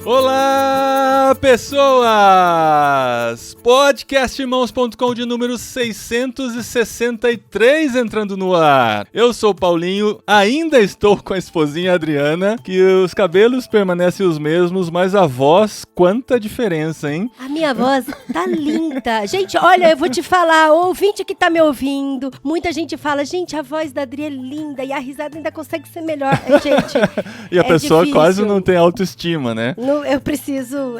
Olá, pessoas! Podcastirmãos.com de número 663 entrando no ar. Eu sou o Paulinho, ainda estou com a esposinha Adriana, que os cabelos permanecem os mesmos, mas a voz, quanta diferença, hein? A minha voz tá linda. Gente, olha, eu vou te falar, o ouvinte que tá me ouvindo, muita gente fala, gente, a voz da Adri é linda e a risada ainda consegue ser melhor. Gente, E a pessoa difícil. quase não tem autoestima, né? Eu preciso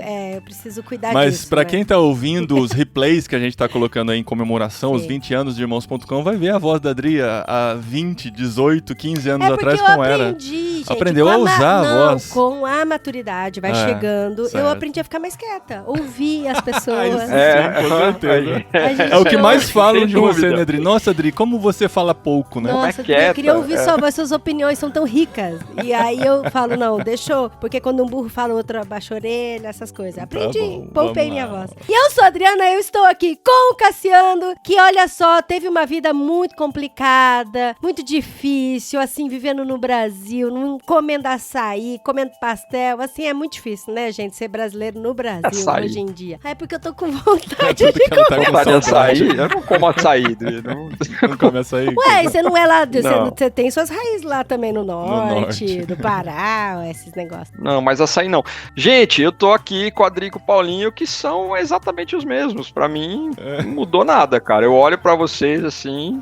cuidar disso. Mas pra né? quem tá ouvindo os replays que a gente tá colocando aí em comemoração, Sim. os 20 anos de Irmãos.com, vai ver a voz da Adri há 20, 18, 15 anos atrás porque eu como era. aprendi, gente. Aprendeu a usar a voz. Com a maturidade, vai chegando, certo. eu aprendi a ficar mais quieta, ouvir as pessoas. Sim, com certeza. A gente É o que mais falam Sem de você, dúvida. né, Adri? Nossa, Adri, como você fala pouco, né? Nossa, quieta, eu queria ouvir sua voz, suas opiniões são tão ricas. E aí eu falo, não, deixou. Porque quando um burro fala, outro abaixa a orelha, essas coisas. Aprendi, bom, poupei vamos minha lá. voz. E eu sou a Adriana, eu estou aqui com o Cassiano, que olha só, teve uma vida muito complicada, muito difícil, assim, vivendo no Brasil, não comendo açaí, comendo pastel, assim, é muito difícil, né, gente, ser brasileiro no Brasil Açaí. hoje em dia. É porque eu tô com vontade Tudo de que ela tá com Vontade de saudade. açaí? Eu não como açaí. Não... Não começa aí? Ué, você não é lá, Não. você tem suas raízes lá também no norte, norte. do Pará, esses negócios. Não, mas açaí não. Gente, eu tô aqui com o Adri e com o Paulinho, que são exatamente os mesmos. Pra mim, não mudou nada, cara. Eu olho pra vocês assim,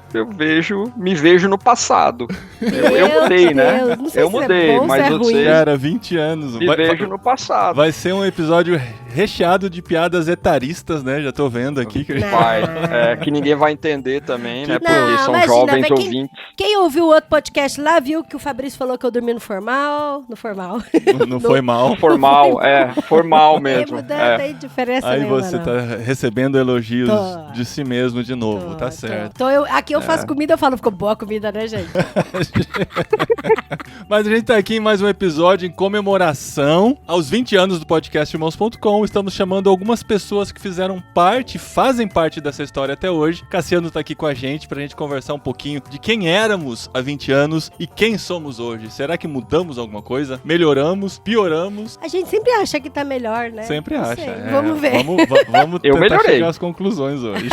me vejo no passado. Eu mudei, né? Deus, não sei Eu se mudei, é bom, mas se é ruim. vocês Cara, 20 anos. me vejo no passado. Vai ser um episódio recheado de piadas etaristas, né? Já tô vendo aqui. Que a gente... Vai, que ninguém vai entender também, né? Tipo, Porque são imagina, jovens mas ouvintes. Quem ouviu o outro podcast lá viu que o Fabrício falou que eu dormi no formal. Não foi mal. Formal mesmo. Não tem diferença Aí nenhuma, você não. tá recebendo elogios Tô. de si mesmo de novo, tá certo. Aqui eu faço comida, eu falo, ficou boa a comida, né, gente? Mas a gente tá aqui em mais um episódio em comemoração aos 20 anos do podcast Irmãos.com. Estamos chamando algumas pessoas que fazem parte dessa história até hoje. Cassiano tá aqui com a gente pra gente conversar um pouquinho de quem éramos há 20 anos e quem somos hoje. Será que mudamos alguma coisa? Melhoramos? Pioramos? A gente sempre acha que tá melhor, né? Sempre Não acha. sei, Vamos ver. Vamos Eu tentar melhorei. chegar às conclusões hoje.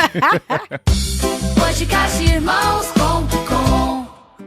Podcastirmãos.com.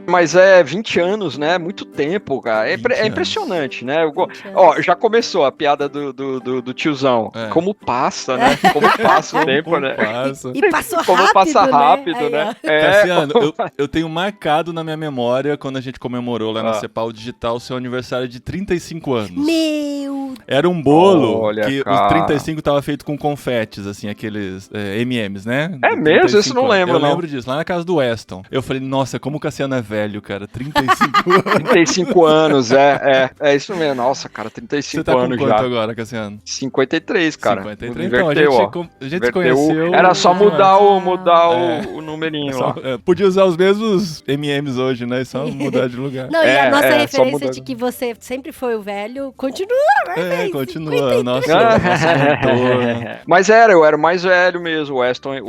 Mas é 20 anos, né? Muito tempo, cara. 20 É impressionante, né? anos. Ó, já começou a piada do tiozão. É. Como passa, né? Como passa o tempo, né? Passa. E passou Como rápido, passa rápido, Aí, né? ó. Cassiano, eu tenho marcado na minha memória quando a gente comemorou lá na Cepal Digital seu aniversário de 35 anos. Meu Era um bolo Olha, que cara. os 35 tava feito com confetes, assim, aqueles M&M's, né? É mesmo? 35 Isso não anos. lembro, Eu não. lembro disso, lá na casa do Weston. Eu falei, nossa, como o Cassiano é velho, cara, 35 anos. 35 anos, é isso mesmo. Nossa, cara, 35 Você tá com anos quanto já. agora, Cassiano? 53, cara. 53. Então, Inverteu, ó. a gente se Inverteu. conheceu... Era só mudar É. o numerinho Só- lá. podia usar os mesmos M&M's hoje, né? E só mudar de lugar. Não, e a nossa só referência mudando. de que você sempre foi o velho, continua, né? É, véi? continua. Nosso Ah, mentor. Mas eu era mais velho mesmo. O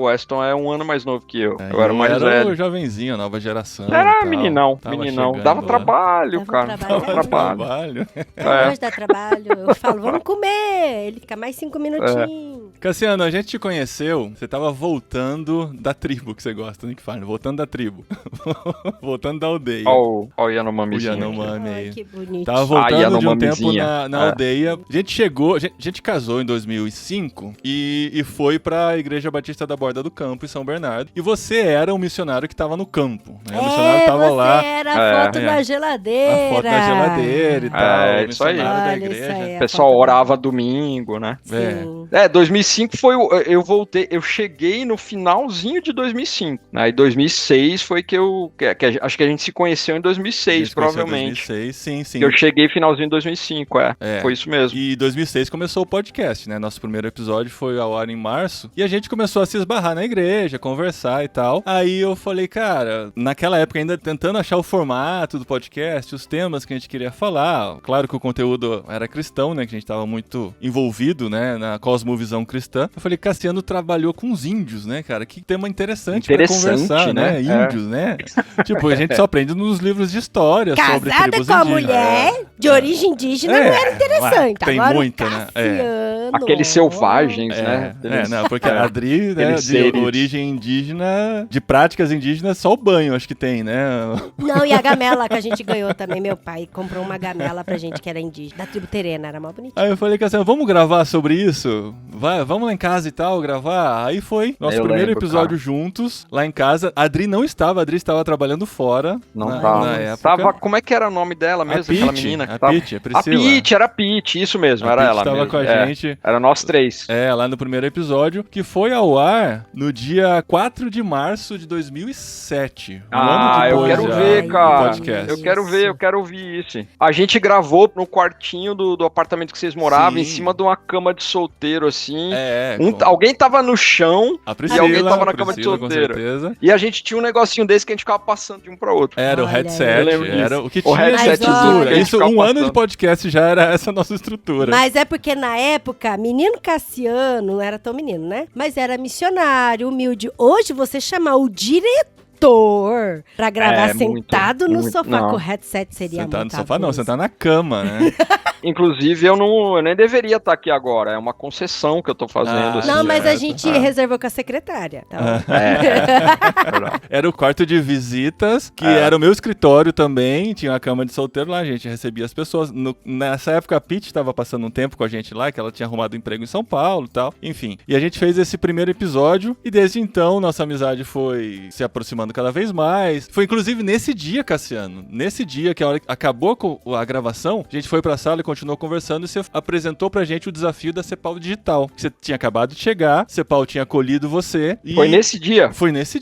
Weston é um ano mais novo que eu. Eu era mais o velho. jovenzinho, a nova geração. Era e tal. meninão. Tava Meninão. chegando Dava lá. trabalho, Dava cara. trabalho. Dava trabalho. Trabalho. É. Hoje dá trabalho. Eu falo, vamos comer. Ele fica mais 5 minutinhos. Cassiano, a gente te conheceu, você tava voltando da tribo que você gosta, né, que fala? Voltando da tribo. Voltando da aldeia. Ó o O Yanomamizinho. Yanomami Ai, aí. que bonito. Tava voltando de um tempo Yanomamizinha. na aldeia. A gente chegou, a gente casou em 2005 e foi pra Igreja Batista da Borda do Campo, em São Bernardo. E você era um missionário que tava no campo, né? O missionário tava você lá, era a foto É. da geladeira. a foto da geladeira e tal. É, o isso aí. missionário da Olha, isso igreja. aí. O pessoal orava domingo, né? Sim. 2005 foi eu voltei, eu cheguei no finalzinho de 2005, né? E 2006 foi que acho que a gente se conheceu em A 2006, gente se conheceu em provavelmente. 2006, sim. Eu cheguei finalzinho de 2005, É. foi isso mesmo. E em 2006 começou o podcast, né? Nosso primeiro episódio foi ao ar em março. E a gente começou a se esbarrar na igreja, conversar e tal. Aí eu falei, cara, naquela época ainda tentando achar o formato do podcast, os temas que a gente queria falar. Claro que o conteúdo era cristão, né? Que a gente tava muito envolvido, né? Na cosmovisão cristã. judaico-cristã. Eu falei, Cassiano trabalhou com os índios, né, cara? Que tema interessante pra conversar, né? Índios, né? Tipo, a gente só aprende nos livros de história sobre Casada tribos com a indígenas. mulher de origem indígena não era interessante. Tem Agora muita, o né? Cassiano... Aqueles selvagens, né? Não, porque a Adri, né, de origem indígena, de práticas indígenas, só o banho acho que tem, né? Não, e a gamela que a gente ganhou também. Meu pai comprou uma gamela pra gente que era indígena, da tribo Terena, era mó bonitinha. Aí eu falei, Cassiano, vamos gravar sobre isso? Vamos lá em casa e tal, gravar? Aí foi nosso primeiro episódio juntos, lá em casa. A Adri não estava, a Adri estava trabalhando fora na época. Como é que era o nome dela mesmo, aquela menina? A Pitty, a Priscila. Era a Pitty, isso mesmo, era ela estava mesmo. Com a gente. Era nós três. Lá no primeiro episódio, que foi ao ar no dia 4 de março de 2007. Eu quero ver, cara. Podcast. Eu quero ouvir isso. A gente gravou no quartinho do apartamento que vocês moravam, em cima de uma cama de solteiro, assim. Alguém tava no chão Priscila, e alguém tava na cama de solteiro. E a gente tinha um negocinho desse que a gente ficava passando de um pra outro. Era o headset, era o que tinha. Headset, isso, um ano de podcast já era essa nossa estrutura. Mas é porque na época, menino Cassiano, não era tão menino, né? Mas era missionário, humilde. Hoje, você chamar o diretor pra gravar sentado no sofá com o headset seria muito Sentar no sofá não, sentar na cama, né? Inclusive, eu nem deveria estar aqui agora. É uma concessão que eu tô fazendo. Não, mas a gente reservou com a secretária. Então. Era o quarto de visitas, que era o meu escritório também. Tinha uma cama de solteiro lá, a gente recebia as pessoas. Nessa época, a Pitty estava passando um tempo com a gente lá, que ela tinha arrumado emprego em São Paulo e tal. Enfim. E a gente fez esse primeiro episódio. E desde então, nossa amizade foi se aproximando cada vez mais. Foi inclusive nesse dia, Cassiano. Nesse dia, que a hora que acabou a gravação, a gente foi pra sala e continuou conversando e você apresentou pra gente o desafio da Cepal Digital. Você tinha acabado de chegar, Cepal tinha acolhido você. Foi nesse dia? Foi nesse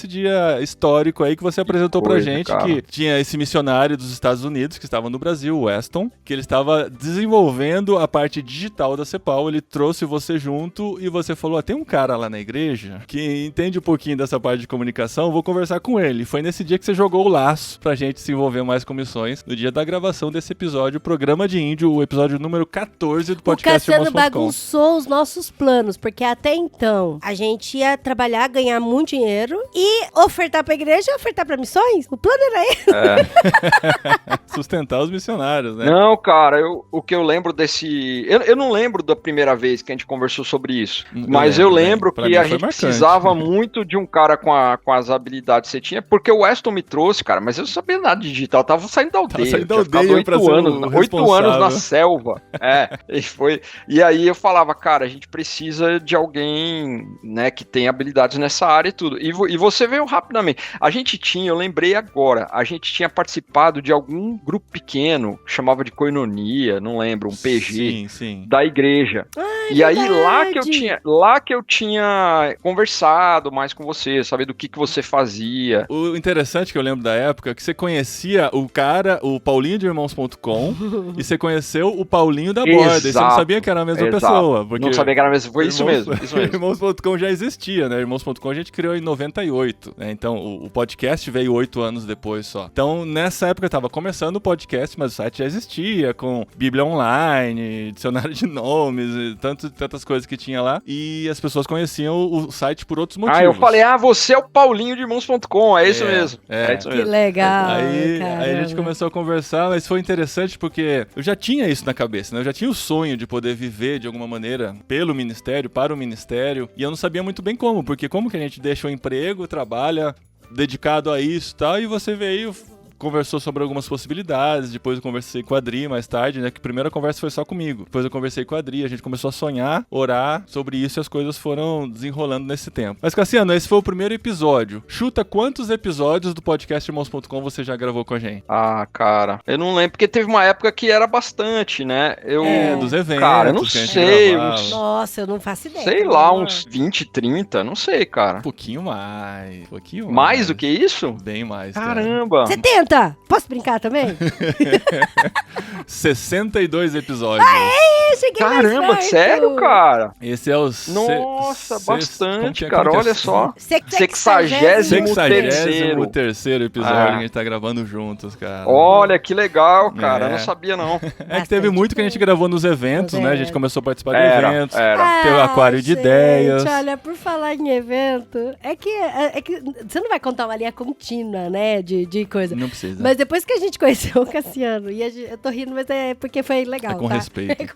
dia histórico aí que você apresentou pra gente, cara. Que tinha esse missionário dos Estados Unidos que estava no Brasil, o Weston, que ele estava desenvolvendo a parte digital da Cepal. Ele trouxe você junto e você falou, tem um cara lá na igreja que entende um pouquinho dessa parte de comunicação, vou conversar com ele. Foi nesse dia que você jogou o laço pra gente se envolver mais com missões, no dia da gravação desse episódio, Programa de Índio, o episódio número 14 do podcast. O Cassiano bagunçou os nossos planos, porque até então a gente ia trabalhar, ganhar muito dinheiro e ofertar pra igreja e ofertar pra missões. O plano era esse. Sustentar os missionários, né? Não, cara, o que eu lembro desse... Eu não lembro da primeira vez que a gente conversou sobre isso, mas eu lembro que a gente precisava muito de um cara com as habilidades que você tinha, porque o Weston me trouxe, cara, mas eu não sabia nada de digital, eu tava saindo da aldeia. 8 anos na selva. E aí eu falava, cara, a gente precisa de alguém, né, que tem habilidades nessa área e tudo. E você veio rapidamente. Eu lembrei agora, a gente tinha participado de algum grupo pequeno, chamava de Koinonia, não lembro, um PG, da igreja. E aí lá que eu tinha conversado mais com você, saber do que você fazia. O interessante que eu lembro da época é que você conhecia o cara, o Paulinho de Irmãos.com, e você conheceu o Paulinho da Borda. E você não sabia que era a mesma pessoa. Porque não sabia que era a mesma. Foi isso mesmo. Irmãos.com já existia, né? Irmãos.com a gente criou em 98, né? Então o podcast veio 8 anos depois só. Então nessa época eu tava começando o podcast, mas o site já existia, com Bíblia Online, dicionário de nomes, e tantas coisas que tinha lá. E as pessoas conheciam o site por outros motivos. Eu falei, você é o Paulinho de Irmãos.com, é isso mesmo. É isso mesmo. Que legal. Aí a gente começou a conversar, mas foi interessante porque eu já tinha isso na cabeça, né? Eu já tinha o sonho de poder viver de alguma maneira pelo ministério, para o ministério, e eu não sabia muito bem como, porque como que a gente deixa o emprego, trabalha dedicado a isso e tal, e você veio... Conversou sobre algumas possibilidades, depois eu conversei com a Adri mais tarde, né, que a primeira conversa foi só comigo, depois eu conversei com a Adri, a gente começou a sonhar, orar sobre isso e as coisas foram desenrolando nesse tempo. Mas Cassiano, esse foi o primeiro episódio. Chuta quantos episódios do podcast Irmãos.com você já gravou com a gente? Cara, eu não lembro, porque teve uma época que era bastante, né? Dos eventos. Cara, eu não sei. Nossa, eu não faço ideia. Sei lá, uns 20, 30, não sei, cara. Um pouquinho mais. Mais do que isso? Bem mais, Caramba. 70! Posso brincar também? 62 episódios. Aê, eu cheguei mais Caramba, perto. sério, cara? Esse é o... Nossa, como bastante, que é? cara. Como que é? Olha só. 63º. 63º episódio que a gente tá gravando juntos, cara. Olha, que legal, cara. É. Eu não sabia, não. É que teve muito que a gente gravou nos eventos, né? A gente começou a participar de eventos. Era. Teve o aquário de gente, ideias. Olha, por falar em evento, é que você não vai contar uma linha contínua, né, de coisa. Não precisa. Mas depois que a gente conheceu o Cassiano, eu tô rindo, mas é porque foi legal, É com tá? respeito.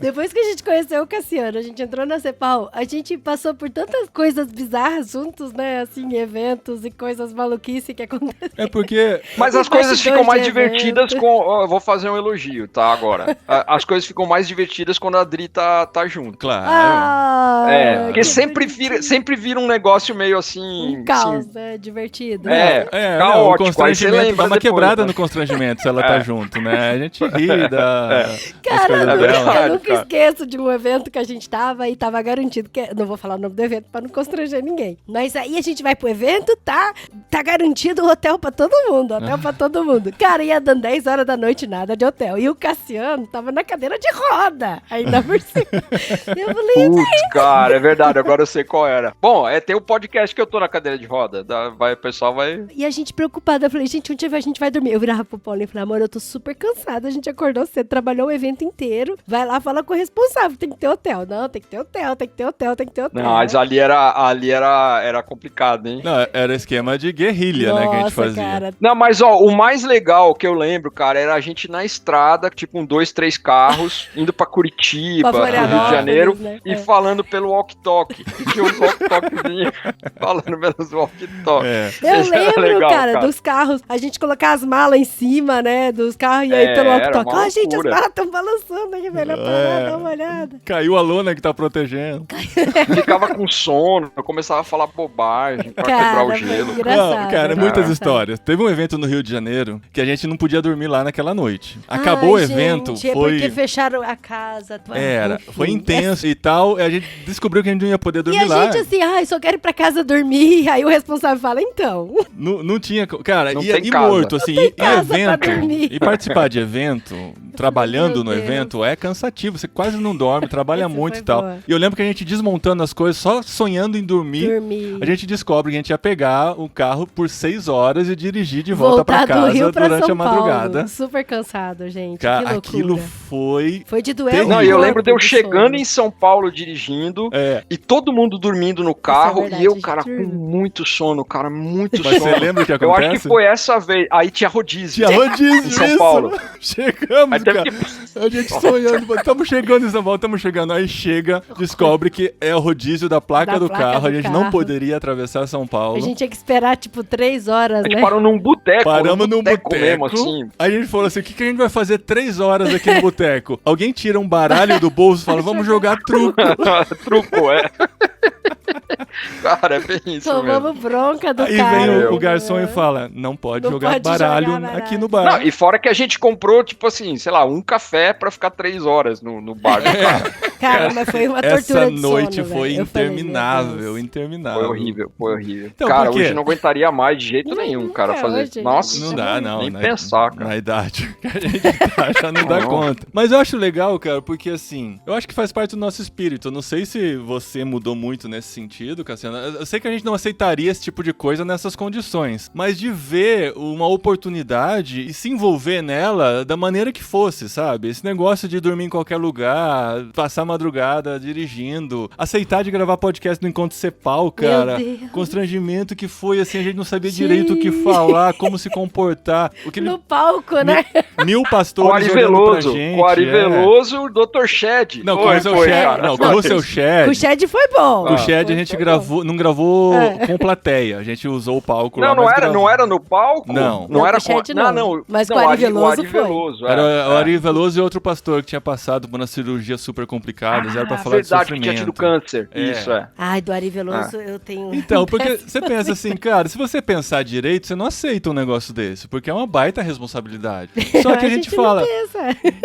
Depois que a gente conheceu o Cassiano, a gente entrou na Cepal, a gente passou por tantas coisas bizarras juntos, né, assim, eventos e coisas maluquices que acontecem. É porque... Mas as Os coisas ficam mais bastidores de divertidas evento. com... ó, eu vou fazer um elogio, tá, agora. As coisas ficam mais divertidas quando a Adri tá junto. Claro. Porque que sempre vira um negócio meio assim... um caos, assim, né, divertido. Não, caótico. o Aí você constrangimento, lembra dá uma depois, quebrada né? no constrangimento se ela tá junto, né? A gente ri das Cara, coisas É dela. verdade. eu nunca cara. esqueço de um evento que a gente tava e tava garantido que... Não vou falar o nome do evento pra não constranger ninguém. Mas aí a gente vai pro evento, tá garantido o hotel pra todo mundo. Hotel pra todo mundo. Cara, ia dando 10 horas da noite, nada de hotel. E o Cassiano tava na cadeira de roda. Ainda por cima. Eu falei, Putz, cara, é verdade, agora eu sei qual era. Bom, tem o podcast que eu tô na cadeira de roda. O pessoal vai... e a gente preocupada, eu falei, gente, onde a gente vai dormir? Eu virava pro Paulinho e falei, amor, eu tô super cansada, a gente acordou cedo, trabalhou o evento inteiro, vai lá, fala com o responsável, tem que ter hotel. Não, tem que ter hotel, tem que ter hotel, tem que ter hotel. Não, mas ali era complicado, hein? Não, era esquema de guerrilha, né, que a gente Nossa, fazia. cara. Não, mas ó, o mais legal que eu lembro, cara, era a gente na estrada, tipo, com 2, 3 carros, indo pra Curitiba, Pra pro Rio de Florianópolis, Janeiro, né? e É. falando pelo walkie-talkie. Tinha um walkie-talkiezinho falando pelos walkie-talkie. É. Eu Isso era lembro, legal, cara, dos carros, a gente colocar as malas em cima, né, dos carros, e aí pelo Era walkie-talkie, uma gente, as loucura. malas estão balançando aí, melhor parar, dá uma olhada. Caiu a lona que tá protegendo. Ficava com sono, eu começava a falar bobagem pra Cara, quebrar o foi gelo. engraçado. Não, cara, né? muitas Engraçado. histórias. Teve um evento no Rio de Janeiro que a gente não podia dormir lá naquela noite. Acabou Ai, o evento, gente, foi... É porque fecharam a casa. Enfim. Foi intenso e tal, e a gente descobriu que a gente não ia poder E dormir a lá. gente assim, só quero ir pra casa dormir. Aí o responsável fala, então. Não tinha. Cara, Não e tem casa. morto, assim, tem e casa pra evento. dormir. E participar de evento, trabalhando Meu no Deus. evento, é cansativo. Você quase não dorme, trabalha Essa muito foi e tal. boa. E eu lembro que a gente desmontando as coisas, só sonhando em dormir. A gente descobre que a gente ia pegar o carro por 6 horas e dirigir de volta pra Voltar do Rio casa pra durante São a madrugada. Paulo. Super cansado, gente. Cara, que loucura. aquilo foi. Foi de doer. Não, e eu lembro de eu corpo, chegando sono. em São Paulo dirigindo e todo mundo dormindo no carro verdade, e eu, a gente cara, com dorme. muito sono, cara, muito Mas sono. você lembra o que Eu acontece? acho que foi essa vez. Aí tinha rodízio. Tinha rodízio, Em São isso. Paulo. Chegamos, Aí teve cara. que... A gente sonhando, estamos chegando em São Paulo, estamos chegando. Aí chega, descobre que é o rodízio da placa Da do placa carro. do A gente não carro. poderia atravessar São Paulo. A gente tinha que esperar, tipo, 3 horas, A gente né? parou num boteco. Paramos num boteco. mesmo, assim. Aí a gente falou assim: o que a gente vai fazer 3 horas aqui no boteco? Alguém tira um baralho do bolso e fala: vamos jogar truco. Truco, é. Cara, é bem isso mesmo. Tomamos bronca do Aí cara. vem o garçom e fala: não pode Não jogar pode baralho jogar baralho. aqui no Não, bar. e fora que a gente comprou, tipo assim, sei lá, um café pra ficar 3 horas no bar do cara. Cara, mas foi uma tortura Essa de noite sono, foi velho. Eu falei, meu interminável, Deus. interminável. Foi horrível, foi horrível. Então, cara, por quê? hoje eu não aguentaria mais de jeito nenhum, cara, é, fazer. hoje- Nossa, Não dá, não. nem na- pensar, cara. Na idade que a gente tá, já não dá Não. conta. Mas eu acho legal, cara, porque assim, eu acho que faz parte do nosso espírito. Eu não sei se você mudou muito nesse sentido, Cassiano. Eu sei que a gente não aceitaria esse tipo de coisa nessas condições. Mas de ver uma oportunidade e se envolver nela da maneira que fosse, sabe? Esse negócio de dormir em qualquer lugar, passar a madrugada dirigindo, aceitar de gravar podcast no Encontro Cepal, cara. Deus. Constrangimento que foi, assim, a gente não sabia Gente. direito o que falar, como se comportar. O que No palco, né? 1000 Com o pastores Ari olhando pra Veloso, gente. com o Ari é. Veloso, o Dr. Shed. Não, com o seu foi, Shed. cara. Não, com o seu O Shed. Shed foi bom. Com o Shed a Foi gente bom. não gravou É. com plateia. A gente usou o palco lá. Não, não mas era, gravou. não era no palco? Não. Não era com o Shed Não, não. Mas não, com o Ari O Veloso Ari foi. Veloso, Era o é. Ari Veloso e outro pastor que tinha passado por uma cirurgia super complicada. complicadas, era pra falar de verdade, sofrimento. que tinha tido câncer. É. Isso, é. Ai, do Ari Veloso eu tenho... Então, porque você pensa assim, cara, se você pensar direito, você não aceita um negócio desse, porque é uma baita responsabilidade. Só que a gente fala... Não pensa.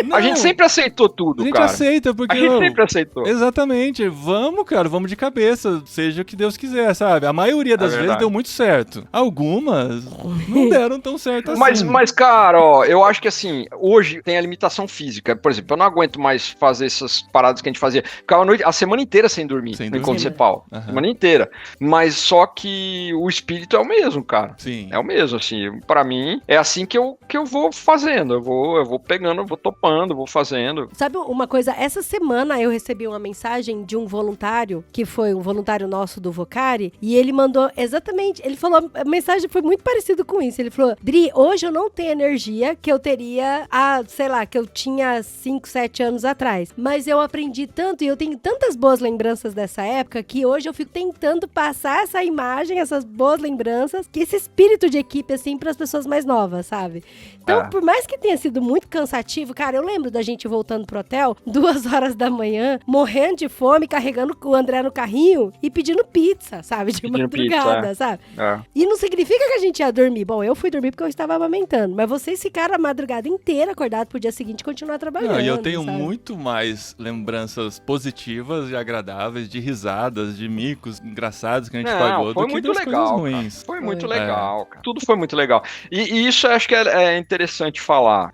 Não, A gente sempre aceitou tudo, a gente cara. aceita, porque... A gente sempre aceitou. Exatamente, vamos, cara, vamos de cabeça, seja o que Deus quiser, sabe? A maioria das vezes verdade. deu muito certo. Algumas não deram tão certo assim. Mas, cara, ó, eu acho que assim, hoje tem a limitação física. Por exemplo, eu não aguento mais fazer essas paradas que a gente fazia. Ficava a semana inteira sem dormir Sem no dormir. Encontro Cepal. Aham. Semana inteira. Mas só que o espírito é o mesmo, cara. Sim. É o mesmo, assim. Pra mim, é assim que eu vou fazendo. Eu vou pegando, eu vou topando, eu vou fazendo. Sabe uma coisa? Essa semana eu recebi uma mensagem de um voluntário, que foi um voluntário nosso do Vocari, e ele mandou exatamente, ele falou, a mensagem foi muito parecida com isso, ele falou, Dri, hoje eu não tenho energia que eu teria, sei lá, que eu tinha 5, 7 anos atrás, mas eu aprendi tanto e eu tenho tantas boas lembranças dessa época que hoje eu fico tentando passar essa imagem, essas boas lembranças, que esse espírito de equipe, assim, para as pessoas mais novas, sabe? Então, por mais que tenha sido muito cansativo, cara, eu lembro da gente voltando pro hotel, 2 horas da manhã, morrendo de fome, carregando o André no carrinho e pedindo pizza, sabe? De Pedindo madrugada, pizza, sabe? É. E não significa que a gente ia dormir. Bom, eu fui dormir porque eu estava amamentando, mas vocês ficaram a madrugada inteira acordados pro dia seguinte e continuar trabalhando. Não, e eu tenho sabe? muito mais lembranças positivas e agradáveis, de risadas, de micos engraçados que a gente pagou, foi do que muito das legal, coisas ruins. cara. Foi muito Foi. legal, cara. Tudo foi muito legal. E isso eu acho que é interessante falar.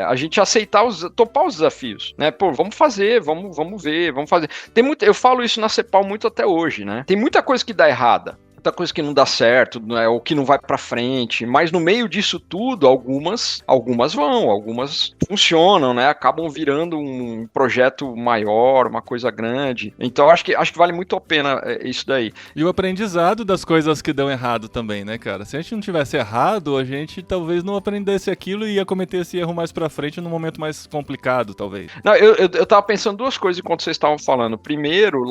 A gente aceitar, topar os desafios, né? Pô, vamos fazer, vamos ver, vamos fazer. Eu falo isso na Cepal muito até hoje, né? Tem muita coisa que dá errada. Muita coisa que não dá certo, né, ou que não vai pra frente, mas no meio disso tudo, algumas vão, algumas funcionam, né, acabam virando um projeto maior, uma coisa grande, então acho que vale muito a pena isso daí. E o aprendizado das coisas que dão errado também, né, cara? Se a gente não tivesse errado, a gente talvez não aprendesse aquilo e ia cometer esse erro mais pra frente num momento mais complicado, talvez. Não, eu tava pensando duas coisas enquanto vocês estavam falando. Primeiro,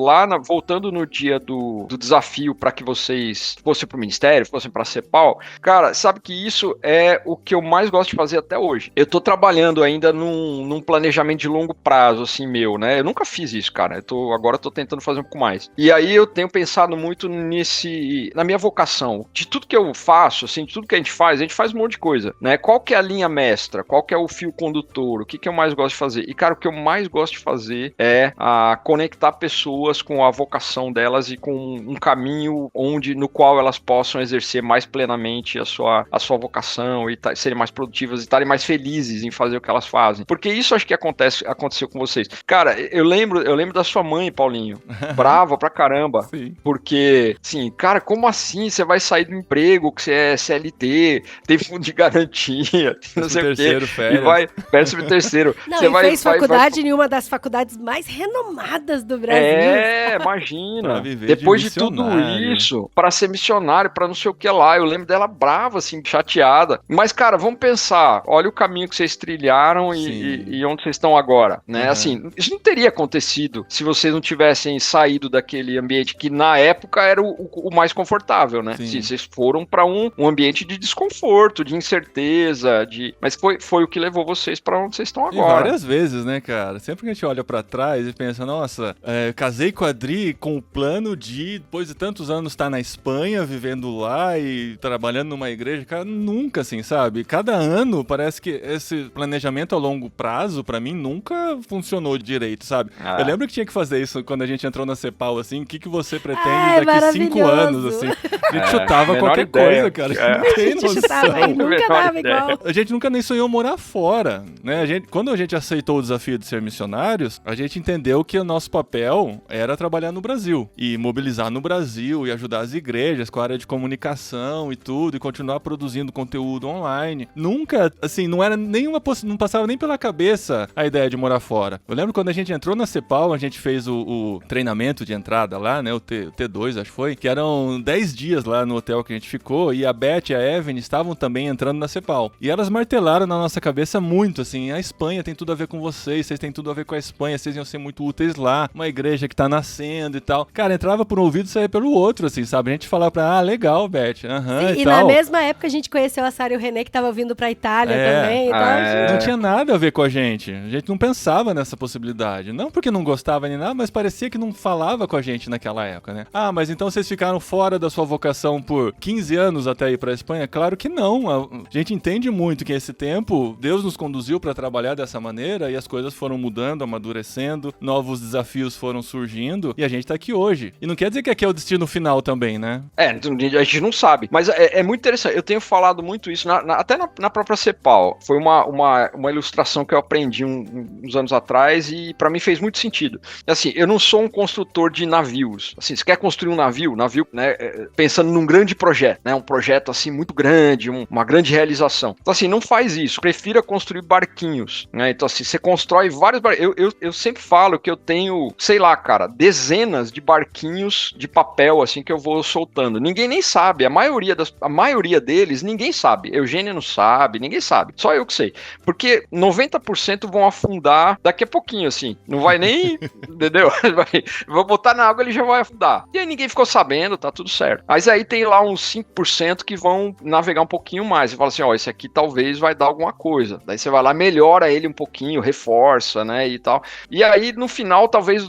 voltando no dia do desafio para que vocês fossem pro Ministério, fossem pra Cepal, cara, sabe que isso é o que eu mais gosto de fazer até hoje. Eu tô trabalhando ainda num planejamento de longo prazo, assim, meu, né? Eu nunca fiz isso, cara. Agora eu tô tentando fazer um pouco mais. E aí eu tenho pensado muito na minha vocação. De tudo que eu faço, assim, de tudo que a gente faz um monte de coisa, né? Qual que é a linha mestra? Qual que é o fio condutor? O que eu mais gosto de fazer? E, cara, o que eu mais gosto de fazer é conectar pessoas com a vocação delas e com um caminho no qual elas possam exercer mais plenamente a sua vocação e serem mais produtivas e estarem mais felizes em fazer o que elas fazem. Porque isso acho que aconteceu com vocês. Cara, eu lembro da sua mãe, Paulinho, brava pra caramba. Sim. Porque, assim, cara, como assim você vai sair do emprego que você é CLT, tem fundo de garantia, não sei o quê. Terceiro, férias. E vai, péssimo terceiro. Não, você e fez faculdade em uma das faculdades mais renomadas do Brasil. Imagina. Pra viver Depois de de tudo missionário. isso, pra ser missionário, pra não sei o que lá. Eu lembro dela brava, assim, chateada. Mas, cara, vamos pensar. Olha o caminho que vocês trilharam e onde vocês estão agora, né? Uhum. Assim, isso não teria acontecido se vocês não tivessem saído daquele ambiente que, na época, era o mais confortável, né? Sim. Sim, vocês foram pra um ambiente de desconforto, de incerteza, mas foi o que levou vocês pra onde vocês estão E agora. várias vezes, né, cara? Sempre que a gente olha pra trás e pensa, nossa, casei com a Adri com o plano de, depois de tantos anos, estar na Espanha, vivendo lá e trabalhando numa igreja, cara, nunca, assim, sabe? Cada ano parece que esse planejamento a longo prazo, pra mim, nunca funcionou direito, sabe? Ah. Eu lembro que tinha que fazer isso quando a gente entrou na Cepal, assim, o que você pretende Ai, daqui 5 maravilhoso. anos, assim. A gente chutava menor qualquer ideia. coisa, cara. Não tem noção. Chutava, e nunca Menor dava ideia. igual. A gente nunca nem sonhou morar fora, né? Quando a gente aceitou o desafio de ser missionários, a gente entendeu que o nosso papel era trabalhar no Brasil e mobilizar no Brasil e ajudar as igrejas com a área de comunicação e tudo, e continuar produzindo conteúdo online. Nunca, assim, não era nenhuma não passava nem pela cabeça a ideia de morar fora. Eu lembro quando a gente entrou na Cepal, a gente fez o treinamento de entrada lá, né? O T2, acho que foi, que eram 10 dias lá no hotel que a gente ficou, e a Beth e a Evelyn estavam também entrando na Cepal. E elas martelaram na nossa cabeça muito, assim, a Espanha tem tudo a ver com vocês têm tudo a ver com a Espanha, vocês iam ser muito úteis lá, uma igreja que tá nascendo e tal. Cara, entrava por um ouvido e saía pelo outro, assim, sabe? A gente falava pra legal, Beth, aham, Sim, e e tal. na mesma época a gente conheceu a Sara e o René, que tava vindo pra Itália também. Então, Não tinha nada a ver com a gente não pensava nessa possibilidade. Não porque não gostava nem nada, mas parecia que não falava com a gente naquela época, né? Ah, mas então vocês ficaram fora da sua vocação por 15 anos até ir pra Espanha? Claro que não. A gente entende muito que esse tempo Deus nos conduziu pra trabalhar dessa maneira e as coisas foram mudando, amadurecendo, novos desafios foram surgindo e a gente tá aqui hoje. E não quer dizer que aqui é o destino final também, né? A gente não sabe. Mas é muito interessante. Eu tenho falado muito isso, até na própria CEPAL. Foi uma ilustração que eu aprendi uns anos atrás e pra mim fez muito sentido. Assim, eu não sou um construtor de navios. Assim, você quer construir um navio, né, pensando num grande projeto, né, um projeto assim muito grande, uma grande realização. Então assim, não faz isso. Prefira construir barquinhos, né? Então assim, você constrói vários barquinhos. Eu sempre falo que eu tenho, sei lá, cara, dezenas de barquinhos de papel assim que eu vou soltando. Ninguém nem sabe. A maioria deles, ninguém sabe. Eugênia não sabe, ninguém sabe. Só eu que sei. Porque 90% vão afundar daqui a pouquinho, assim. Não vai nem, entendeu? Vou botar na água, ele já vai afundar. E aí ninguém ficou sabendo, tá tudo certo. Mas aí tem lá uns 5% que vão navegar um pouquinho mais. Você fala assim, ó, esse aqui talvez vai dar alguma coisa. Daí você vai lá, melhora ele um pouquinho, reforça, né, e tal. E aí, no final, talvez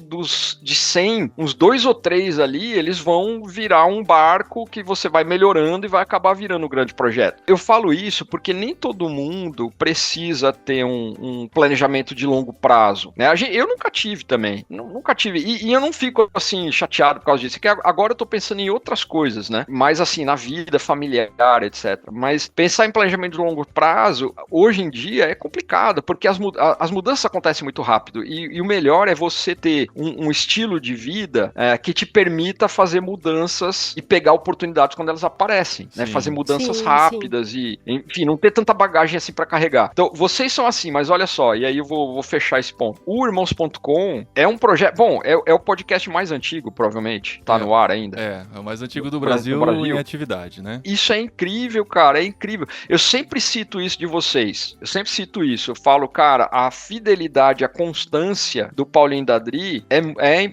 de 100, uns 2 ou 3 ali, eles vão virar um barco que você vai melhorando e vai acabar virando um grande projeto. Eu falo isso porque nem todo mundo precisa ter um planejamento de longo prazo, né? Eu nunca tive também, nunca tive, e eu não fico assim chateado por causa disso, que agora eu tô pensando em outras coisas, né? Mais assim, na vida familiar, etc. Mas pensar em planejamento de longo prazo, hoje em dia é complicado, porque as mudanças acontecem muito rápido, e o melhor é você ter um estilo de vida que te permita fazer mudanças e pegar oportunidades quando elas aparecem, né? Fazer mudanças rápidas e, enfim, não ter tanta bagagem assim pra carregar. Então, vocês são assim, mas olha só, e aí eu vou fechar esse ponto. O Irmãos.com é um projeto, bom, é o podcast mais antigo, provavelmente, tá no ar ainda. É o mais antigo do Brasil em atividade, né? Isso é incrível, cara, é incrível. Eu sempre cito isso de vocês, eu falo, cara, a fidelidade, a constância do Paulinho e da Adri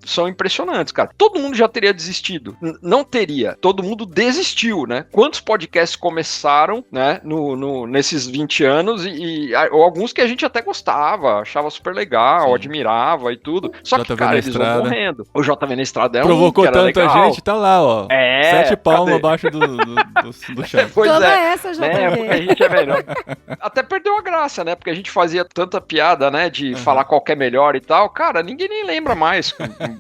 são impressionantes, cara. Todo mundo já teria desistido, não teria, todo mundo desistiu, né? Quantos podcasts começaram, né, nesses 20 anos ou alguns que a gente até gostava, achava super legal, admirava e tudo. Só que, cara, eles vão morrendo. O JV na Estrada provocou tanto legal. A gente, tá lá, ó. 7 palmas abaixo do chão. Pois Toma essa, JV. Porque a gente é melhor. Até perdeu a graça, né? Porque a gente fazia tanta piada, né? De falar qual que é melhor e tal. Cara, ninguém nem lembra mais.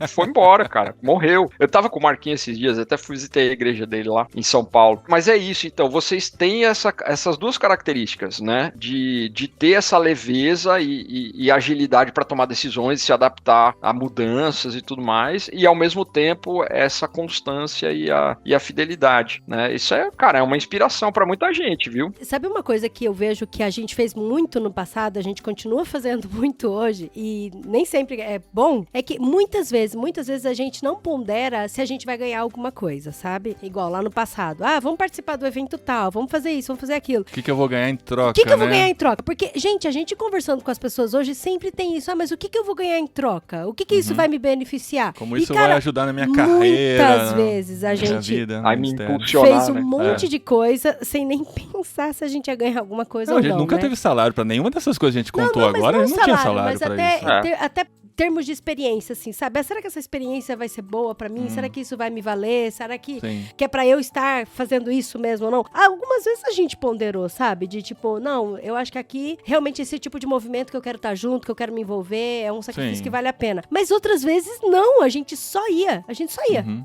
Foi embora, cara. Morreu. Eu tava com o Marquinhos esses dias, até visitei a igreja dele lá em São Paulo. Mas é isso, então. Vocês têm essas duas características, né? De ter essa leveza e agilidade para tomar decisões, se adaptar a mudanças e tudo mais. E ao mesmo tempo, essa constância e a fidelidade, né? Isso cara, é uma inspiração para muita gente, viu? Sabe uma coisa que eu vejo que a gente fez muito no passado, a gente continua fazendo muito hoje, e nem sempre é bom, é que muitas vezes a gente não pondera se a gente vai ganhar alguma coisa, sabe? Igual lá no passado. Vamos participar do evento tal, vamos fazer isso, vamos fazer aquilo. O que eu vou ganhar em troca, O que eu vou ganhar em troca? Porque, gente, a gente conversando com as pessoas hoje sempre tem isso. Mas o que eu vou ganhar em troca? O que isso vai me beneficiar? Como isso vai ajudar na minha carreira? Muitas vezes a gente vai me impulsionar, fez um monte de coisa sem nem pensar se a gente ia ganhar alguma coisa ou não. A gente nunca teve salário pra nenhuma dessas coisas que a gente contou agora. A gente não tinha salário pra isso. Até termos de experiência, assim, sabe? Será que essa experiência vai ser boa pra mim? Será que isso vai me valer? Será que é pra eu estar fazendo isso mesmo ou não? Algumas vezes a gente ponderou, sabe? De tipo, não, eu acho que aqui, realmente esse tipo de movimento que eu quero estar junto, que eu quero me envolver, é um sacrifício que vale a pena. Mas outras vezes, não, a gente só ia.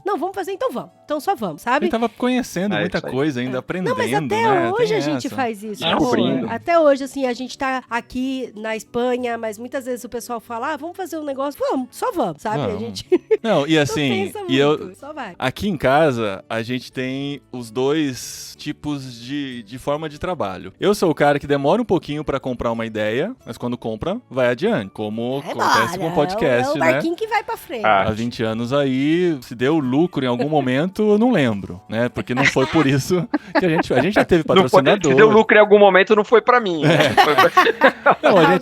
Não, vamos fazer, então vamos. Então só vamos, sabe? A gente tava conhecendo muita coisa, ainda aprendendo, não, mas até hoje a gente faz isso. Até hoje, assim, a gente tá aqui na Espanha, mas muitas vezes o pessoal fala, vamos fazer um negócio, só vamos, sabe? Vamos. A gente não, e assim, só vai. Aqui em casa, a gente tem os dois tipos de forma de trabalho. Eu sou o cara que demora um pouquinho pra comprar uma ideia, mas quando compra, vai adiante, como acontece com o podcast, é o barquinho que vai pra frente. Há 20 anos aí, se deu lucro em algum momento, eu não lembro, né? Porque não foi por isso que a gente já teve patrocinador. Se deu lucro em algum momento, não foi pra mim. Né? Não, a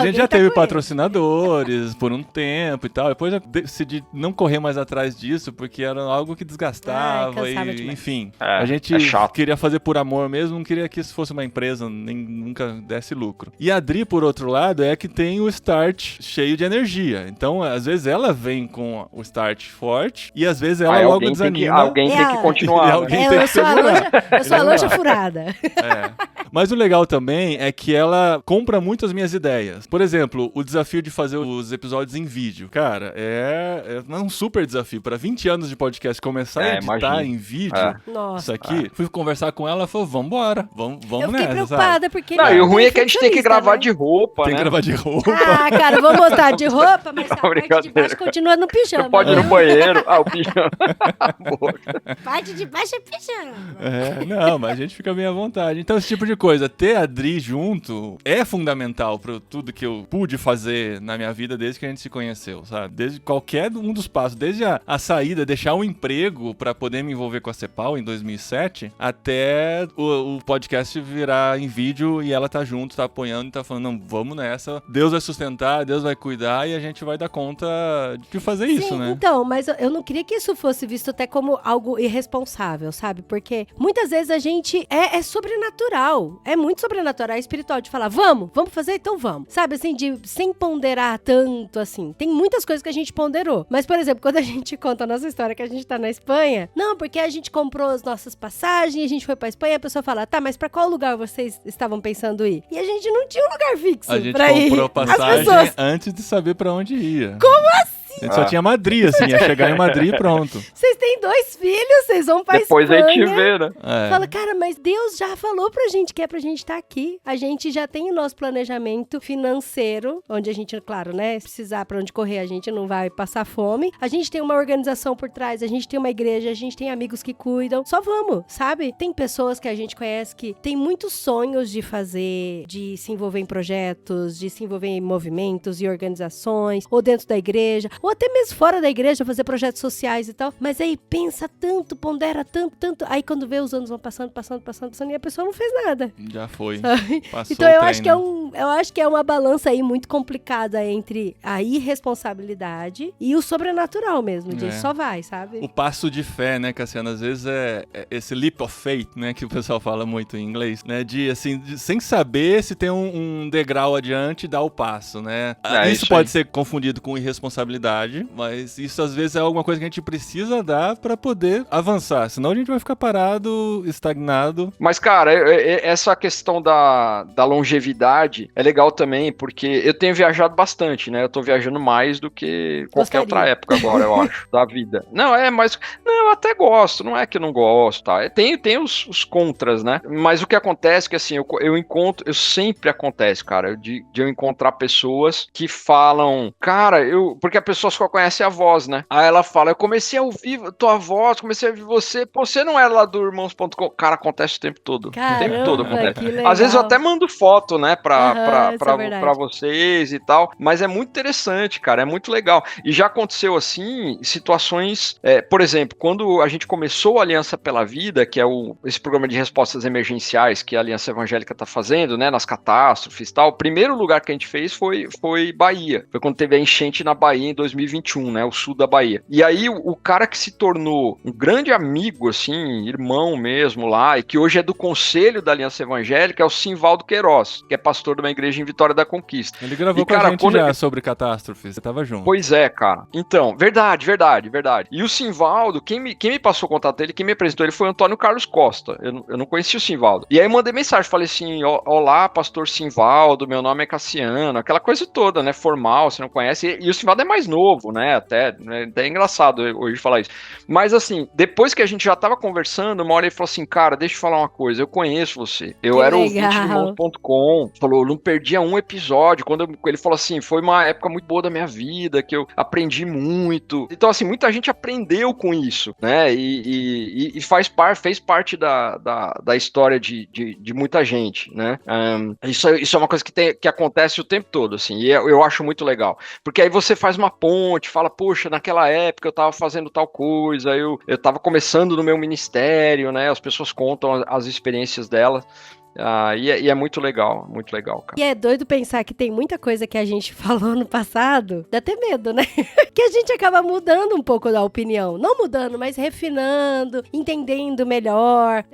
gente já teve patrocinadores, por um tempo e tal. Depois eu decidi não correr mais atrás disso, porque era algo que desgastava cansava e, demais. enfim. É, A gente é chato. queria fazer por amor mesmo, não queria que isso fosse uma empresa, nem nunca desse lucro. E a Dri, por outro lado, é que tem o start cheio de energia. Então, às vezes ela vem com o start forte e às vezes ela Aí logo alguém desanima. alguém tem que continuar. E né? alguém tem Eu que sou a segurar. lonja, eu sou a Ele não lonja vai. furada. É. Mas o legal também é que ela compra muito as minhas ideias. Por exemplo, o desafio de fazer os episódios em vídeo. Cara, é um super desafio. Para 20 anos de podcast, começar a editar imagino. em vídeo, Nossa. isso aqui, fui conversar com ela, ela falou, vambora, vamos Eu fiquei nessa, preocupada, sabe? porque... Não, e o ruim é que a gente tem que perfeccionista, gravar né? de roupa, Tem né? que gravar de roupa. Ah, cara, vou botar de roupa, mas a parte de Brincadeira. baixo continua no pijama. Você pode ir no viu? banheiro. Ah, o pijama. Boa. A parte de baixo é pijama. É, não, mas a gente fica bem à vontade. Então, esse tipo de coisa, ter a Dri junto é fundamental para tudo que eu pude fazer na minha vida desde que a gente se conheceu, sabe? Desde qualquer um dos passos, desde a saída, deixar um emprego para poder me envolver com a Cepal em 2007, até o podcast virar em vídeo e ela tá junto, tá apoiando e tá falando, não, vamos nessa, Deus vai sustentar, Deus vai cuidar e a gente vai dar conta de fazer isso, Sim, né? então, mas eu não queria que isso fosse visto até como algo irresponsável, sabe? Porque muitas vezes a gente é sobrenatural, é muito sobrenatural, é espiritual de falar, vamos fazer, então vamos. Sabe, assim, sem ponderar tanto, assim. Tem muitas coisas que a gente ponderou. Mas, por exemplo, quando a gente conta a nossa história que a gente tá na Espanha, não, porque a gente comprou as nossas passagens, a gente foi pra Espanha, a pessoa fala, tá, mas pra qual lugar vocês estavam pensando ir? E a gente não tinha um lugar fixo A gente pra ir. comprou As passagem pessoas, antes de saber pra onde ia. Como assim? A gente só tinha Madrid, assim, ia chegar em Madrid e pronto. vocês têm 2 filhos, vocês vão pra Depois a Espanha. gente vê, né? É. Fala, cara, mas Deus já falou pra gente que é pra gente estar aqui. A gente já tem o nosso planejamento financeiro, onde a gente, claro, né, se precisar pra onde correr, a gente não vai passar fome. A gente tem uma organização por trás, a gente tem uma igreja, a gente tem amigos que cuidam. Só vamos, sabe? Tem pessoas que a gente conhece que tem muitos sonhos de fazer, de se envolver em projetos, de se envolver em movimentos e organizações, ou dentro da igreja, ou até mesmo fora da igreja, fazer projetos sociais e tal. Mas aí pensa tanto, pondera tanto. Aí quando vê os anos vão passando, e a pessoa não fez nada. Já foi. Sabe? Passou Então o eu trem, acho que né? eu acho que é uma balança aí muito complicada entre a irresponsabilidade e o sobrenatural mesmo, de É. só vai, sabe? O passo de fé, né, Cassiano? Às vezes é esse leap of faith, né, que o pessoal fala muito em inglês, né, sem saber se tem um degrau adiante, dar o passo, né? Isso isso pode aí. ser confundido com irresponsabilidade, mas isso às vezes é alguma coisa que a gente precisa dar pra poder avançar, senão a gente vai ficar parado, estagnado. Mas, cara, essa questão da longevidade é legal também, porque eu tenho viajado bastante, né? Eu tô viajando mais do que qualquer Gostaria. outra época agora, eu acho, da vida. Não, mas... Não, eu até gosto, não é que eu não gosto, tá? Tem os contras, né? Mas o que acontece é que, assim, eu sempre acontece, cara, de eu encontrar pessoas que falam, cara, porque a pessoa só conhece a voz, né? Aí ela fala, eu comecei a ouvir tua voz, comecei a ouvir você, pô, você não era lá do Irmãos.com. Cara, acontece o tempo todo. O tempo todo Caramba, acontece. que legal. Às vezes eu até mando foto, né, Aham, isso é verdade. pra vocês e tal, mas é muito interessante, cara, é muito legal. E já aconteceu, assim, situações, por exemplo, quando a gente começou a Aliança pela Vida, que é esse programa de respostas emergenciais que a Aliança Evangélica tá fazendo, né, nas catástrofes e tal, o primeiro lugar que a gente fez foi Bahia. Foi quando teve a enchente na Bahia em 2021, né, o sul da Bahia. E aí o cara que se tornou um grande amigo, assim, irmão mesmo lá, e que hoje é do conselho da Aliança Evangélica, é o Simvaldo Queiroz, que é pastor de uma igreja em Vitória da Conquista. Ele gravou E, com cara, a gente quando já ele- sobre catástrofes, você tava junto. Pois é, cara. Então, verdade. E o Simvaldo, quem me passou o contato dele, quem me apresentou ele foi o Antônio Carlos Costa. Eu não conhecia o Simvaldo. E aí eu mandei mensagem, falei assim, olá, pastor Simvaldo, meu nome é Cassiano, aquela coisa toda, né, formal, você não conhece. E o Simvaldo é mais novo, né, até é engraçado hoje falar isso. Mas assim, depois que a gente já tava conversando, uma hora ele falou assim, cara, deixa eu falar uma coisa, eu conheço você. Eu Que era legal. ouvinte do Irmãos.com, falou, eu não perdia um episódio. Ele falou assim, foi uma época muito boa da minha vida, que eu aprendi muito. Então, assim, muita gente aprendeu com isso, né? E fez parte da história de muita gente, né? Isso é uma coisa que acontece o tempo todo, assim, e eu acho muito legal. Porque aí você faz uma ponte, fala, poxa, naquela época eu tava fazendo tal coisa, eu tava começando no meu ministério, né? As pessoas contam as experiências delas. E é muito legal, cara. E é doido pensar que tem muita coisa que a gente falou no passado, dá até medo, né? Que a gente acaba mudando um pouco da opinião. Não mudando, mas refinando, entendendo melhor.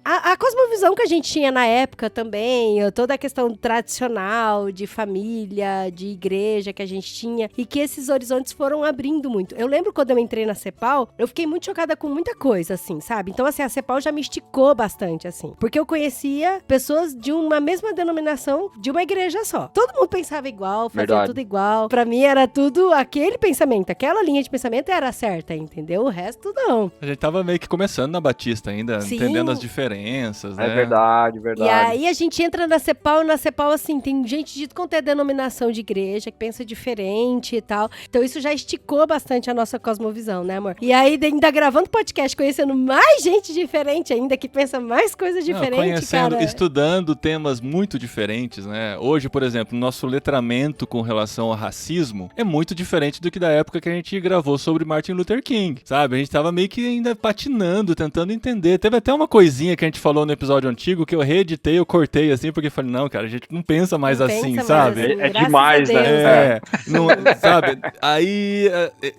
A cosmovisão que a gente tinha na época também, toda a questão tradicional de família, de igreja que a gente tinha, e que esses horizontes foram abrindo muito. Eu lembro quando eu entrei na CEPAL, eu fiquei muito chocada com muita coisa, assim, sabe? Então, assim, a CEPAL já me esticou bastante, assim. Porque eu conhecia pessoas de uma mesma denominação de uma igreja só. Todo mundo pensava igual, fazia tudo igual. Pra mim era tudo aquele pensamento, aquela linha de pensamento era certa, entendeu? O resto não. A gente tava meio que começando na Batista ainda, Sim. entendendo as diferenças, né? É verdade. E aí a gente entra na CEPAL, e na CEPAL, assim, tem gente de quanto é denominação de igreja, que pensa diferente e tal. Então isso já esticou bastante a nossa cosmovisão, né, amor? E aí, ainda gravando podcast, conhecendo mais gente diferente ainda, que pensa mais coisas diferentes, conhecendo, cara. estudando temas muito diferentes, né? Hoje, por exemplo, nosso letramento com relação ao racismo é muito diferente do que da época que a gente gravou sobre Martin Luther King, sabe? A gente tava meio que ainda patinando, tentando entender. Teve até uma coisinha que a gente falou no episódio antigo que eu reeditei, eu cortei assim, porque eu falei, não, cara, a gente não pensa mais assim, sabe? Assim, É demais, né? Não, sabe? Aí,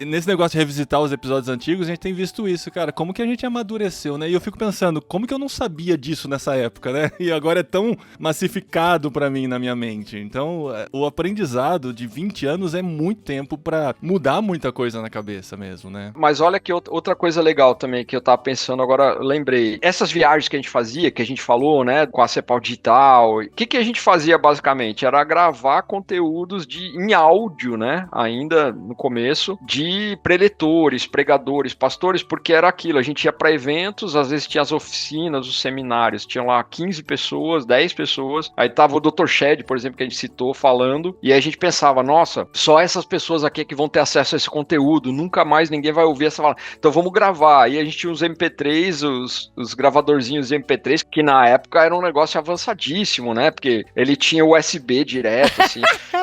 nesse negócio de revisitar os episódios antigos, a gente tem visto isso, cara, como que a gente amadureceu, né? E eu fico pensando, como que eu não sabia disso nessa época, né? E agora é tão massificado pra mim na minha mente. Então, o aprendizado de 20 anos é muito tempo pra mudar muita coisa na cabeça mesmo, né? Mas olha que outra coisa legal também que eu tava pensando agora, lembrei. Essas viagens que a gente fazia, que a gente falou, né, com a CEPAL Digital, o que a gente fazia basicamente? Era gravar conteúdos em áudio, né, ainda no começo, de preletores, pregadores, pastores, porque era aquilo, a gente ia pra eventos, às vezes tinha as oficinas, os seminários, tinham lá 15 pessoas, 10 pessoas, aí tava o Dr. Shed, por exemplo, que a gente citou, falando, e aí a gente pensava, nossa, só essas pessoas aqui é que vão ter acesso a esse conteúdo, nunca mais ninguém vai ouvir essa fala. Então vamos gravar. Aí a gente tinha os MP3, os gravadorzinhos de MP3, que na época era um negócio avançadíssimo, né? Porque ele tinha USB direto, assim.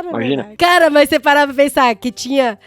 Imagina. Cara, mas você parava pra pensar que tinha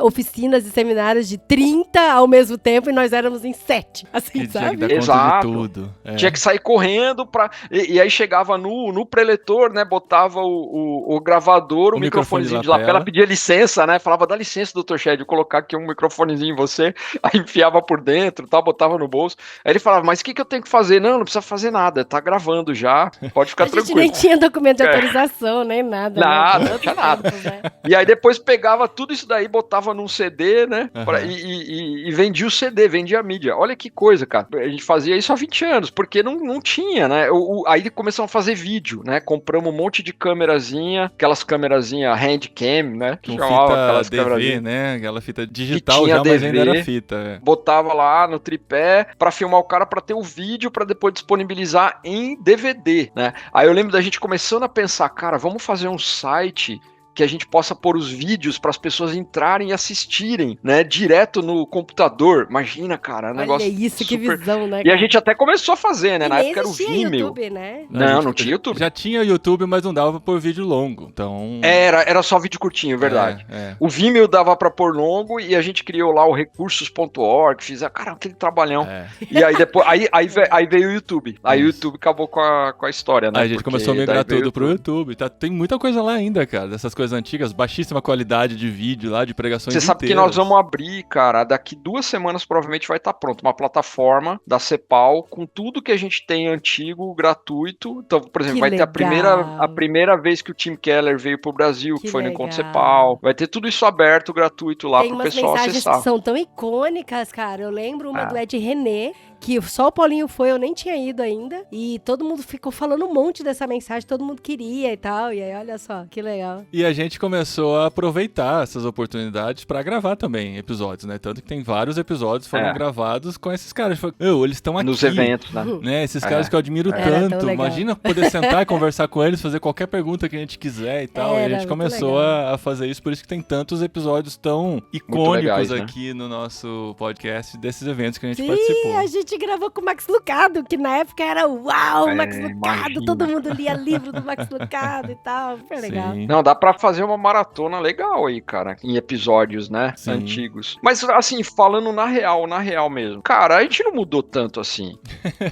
oficinas e seminários de 30 ao mesmo tempo e nós éramos em 7, assim, E tinha que sabe? dar conta Exato. de tudo. Tinha que sair correndo e aí chegava no preletor, né? Botava o gravador, o microfonezinho de lapela, lapela, pedia licença, né? Falava, dá licença, Dr. Shed, vou colocar aqui um microfonezinho em você. Aí enfiava por dentro, tal, botava no bolso. Aí ele falava, mas o que eu tenho que fazer? Não precisa fazer nada, tá gravando já, pode ficar tranquilo. A gente nem tinha documento de autorização, nem nada. Nada, né? não tinha nada. Tempos, né? E aí depois pegava tudo isso daí, botava num CD, né? Uhum. E vendia o CD, vendia a mídia. Olha que coisa, cara. A gente fazia isso há 20 anos, porque não tinha, né? Aí começamos a fazer vídeo, né? Compramos um monte de câmerazinha, aquelas câmerazinha handcam, né? Com chamava fita DV, né? Aquela fita digital já, DV, mas ainda era fita. Botava lá no tripé pra filmar o cara, pra ter o vídeo, pra depois disponibilizar em DVD, né? Aí eu lembro da gente começando a pensar, cara, vamos fazer um site que a gente possa pôr os vídeos para as pessoas entrarem e assistirem, né, direto no computador. Imagina, cara, um negócio Olha isso, que super... visão, né? E a gente até começou a fazer, né, na época era o existia Vimeo. YouTube, né? Não tinha YouTube. Já tinha YouTube, mas não dava pra pôr vídeo longo, então... Era só vídeo curtinho, verdade. O Vimeo dava pra pôr longo e a gente criou lá o recursos.org, cara, aquele trabalhão. E aí depois, aí veio o YouTube. Aí o YouTube acabou com a história, né? Aí a gente começou a migrar tudo pro YouTube. Tá, tem muita coisa lá ainda, cara, dessas coisas antigas, baixíssima qualidade de vídeo lá, de pregações Você sabe que nós vamos abrir, cara, daqui 2 semanas provavelmente vai estar pronto, uma plataforma da CEPAL com tudo que a gente tem antigo, gratuito. Então, por exemplo, Que vai ter legal. a primeira vez que o Tim Keller veio pro Brasil, que foi no legal. Encontro CEPAL. Vai ter tudo isso aberto, gratuito lá Tem pro umas pessoal mensagens acessar. que são tão icônicas, cara. Eu lembro uma do Ed René, que só o Paulinho foi, eu nem tinha ido ainda. E todo mundo ficou falando um monte dessa mensagem, todo mundo queria e tal. E aí, olha só, que legal. E a gente começou a aproveitar essas oportunidades pra gravar também episódios, né? Tanto que tem vários episódios que foram gravados com esses caras. Eles estão aqui. Nos eventos, né? Esses caras que eu admiro Era tão tanto. legal. Imagina poder sentar e conversar com eles, fazer qualquer pergunta que a gente quiser e tal. E a Era gente muito começou legal. a fazer isso, por isso que tem tantos episódios tão icônicos legais, né? aqui no nosso podcast desses eventos que a gente Sim, participou. a gente gente gravou com o Max Lucado, que na época era uau, Max Lucado, imagina. todo mundo lia livro do Max Lucado e tal, super legal. Sim. Não, dá pra fazer uma maratona legal aí, cara, em episódios, né, Sim. antigos. Mas, assim, falando na real mesmo, cara, a gente não mudou tanto assim.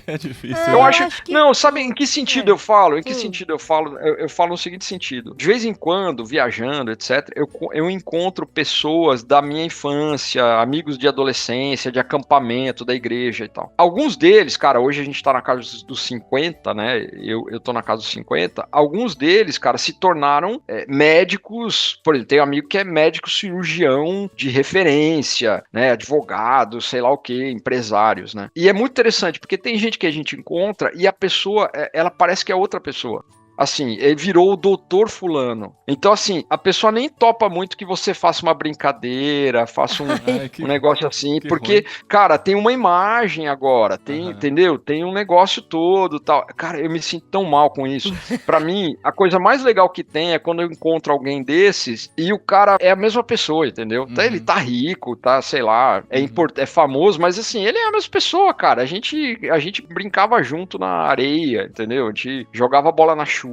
É difícil. Ah, Eu né? acho que- Não, sabe em que sentido eu falo? Em que Hum. sentido eu falo? Eu falo no seguinte sentido. De vez em quando, viajando, etc., eu encontro pessoas da minha infância, amigos de adolescência, de acampamento, da igreja e tal. Alguns deles, cara, hoje a gente tá na casa dos 50, né? Eu tô na casa dos 50. Alguns deles, cara, se tornaram médicos. Por exemplo, tem um amigo que é médico cirurgião de referência, né? Advogado, sei lá o que, empresários, né? E é muito interessante, porque tem gente que a gente encontra e a pessoa, ela parece que é outra pessoa. Assim, ele virou o doutor fulano. Então, assim, a pessoa nem topa muito que você faça uma brincadeira, faça Ai, que- um negócio assim, que porque, ruim. cara, tem uma imagem agora, tem, Aham. entendeu? Tem um negócio todo, tal. Cara, eu me sinto tão mal com isso. Pra mim, a coisa mais legal que tem é quando eu encontro alguém desses e o cara é a mesma pessoa, entendeu? Uhum. Ele tá rico, tá, sei lá, Uhum. é famoso, mas assim, ele é a mesma pessoa, cara. A gente brincava junto na areia, entendeu? A gente jogava bola na chuva,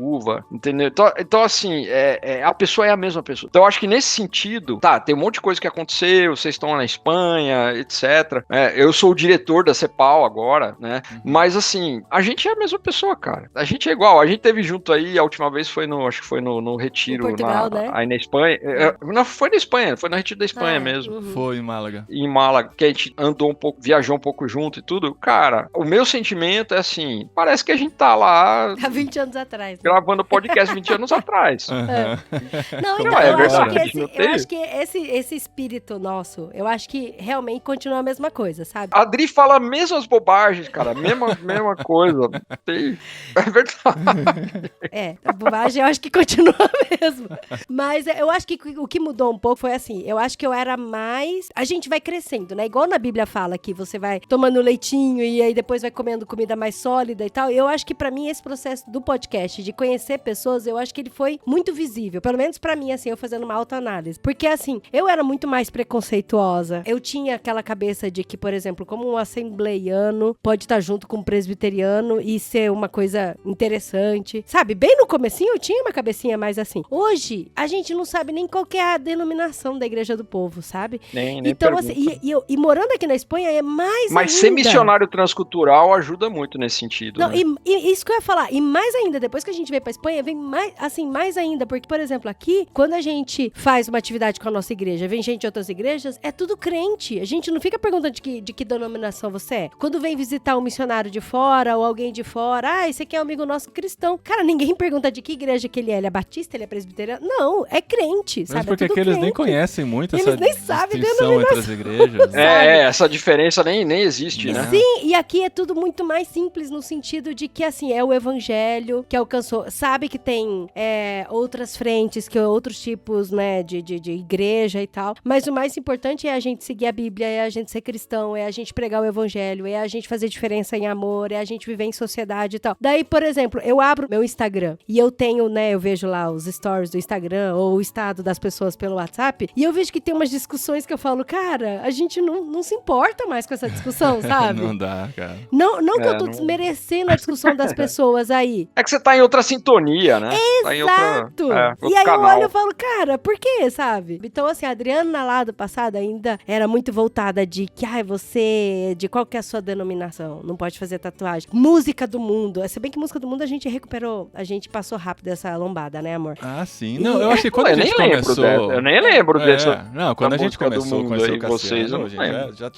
entendeu? Então assim, a pessoa é a mesma pessoa. Então eu acho que nesse sentido, tá, tem um monte de coisa que aconteceu, vocês estão lá na Espanha, etc. Eu sou o diretor da CEPAL agora, né? Uhum. Mas assim, a gente é a mesma pessoa, cara. A gente é igual. A gente teve junto aí, a última vez foi acho que foi no retiro Em Portugal, né? aí na Espanha. Não, foi na Espanha, foi no retiro da Espanha mesmo. Uhum. Foi em Málaga. Em Málaga, que a gente andou um pouco, viajou um pouco junto e tudo. Cara, o meu sentimento é assim, parece que a gente tá lá Há 20 anos atrás. Né? gravando podcast 20 anos atrás. Aham. Não, então, Não, é eu acho verdade, que, não eu tem? acho que esse espírito nosso, eu acho que realmente continua a mesma coisa, sabe? A Adri fala mesmas bobagens, cara, mesma coisa. É verdade. A bobagem eu acho que continua mesmo. Mas eu acho que o que mudou um pouco foi assim, eu acho que eu era mais... A gente vai crescendo, né? Igual na Bíblia fala que você vai tomando leitinho e aí depois vai comendo comida mais sólida e tal. Eu acho que pra mim esse processo do podcast, de conhecer pessoas, eu acho que ele foi muito visível. Pelo menos pra mim, assim, eu fazendo uma autoanálise. Porque assim, eu era muito mais preconceituosa. Eu tinha aquela cabeça de que, por exemplo, como um assembleiano pode estar junto com um presbiteriano e ser uma coisa interessante. Sabe, bem no comecinho eu tinha uma cabecinha mais assim. Hoje, a gente não sabe nem qual que é a denominação da Igreja do Povo, sabe? Nem Então, pergunta. assim, e morando aqui na Espanha é mais Mas ainda. ser missionário transcultural ajuda muito nesse sentido. Não, né? e isso que eu ia falar, e mais ainda, depois que a gente veio pra Espanha, vem mais, assim, mais ainda, porque, por exemplo, aqui, quando a gente faz uma atividade com a nossa igreja, vem gente de outras igrejas, é tudo crente, a gente não fica perguntando de que denominação você é. Quando vem visitar um missionário de fora, ou alguém de fora, esse aqui é um amigo nosso cristão, cara, ninguém pergunta de que igreja que ele é batista, ele é presbiteriano, não, é crente, Mas sabe, porque é tudo eles nem crente. conhecem muito Eles essa nem sabem distinção entre as igrejas. né? Essa diferença nem existe, né? Sim, e aqui é tudo muito mais simples no sentido de que, assim, é o evangelho que alcançou. Sabe que tem outras frentes, que outros tipos, né, de igreja e tal. Mas o mais importante é a gente seguir a Bíblia, é a gente ser cristão, é a gente pregar o evangelho, é a gente fazer diferença em amor, é a gente viver em sociedade e tal. Daí, por exemplo, eu abro meu Instagram e eu tenho, né, eu vejo lá os stories do Instagram ou o estado das pessoas pelo WhatsApp e eu vejo que tem umas discussões que eu falo, cara, a gente não se importa mais com essa discussão, sabe? Não dá, cara. Não que eu tô não- desmerecendo a discussão das pessoas aí. É que você tá em outra sintonia, né? Tá em Exato! outro E aí canal. eu olho e falo, cara, por quê, sabe? Então, assim, a Adriana lá do passado ainda era muito voltada de que, você, de qual que é a sua denominação? Não pode fazer tatuagem. Música do mundo. Se bem que música do mundo a gente recuperou, a gente passou rápido essa lombada, né, amor? Ah, sim. Não, eu acho que quando Pô, a eu gente nem lembro começou... dessa, eu nem lembro dessa. Não, quando da a gente música do começou a mundo conhecer aí, o Cassiano, vocês,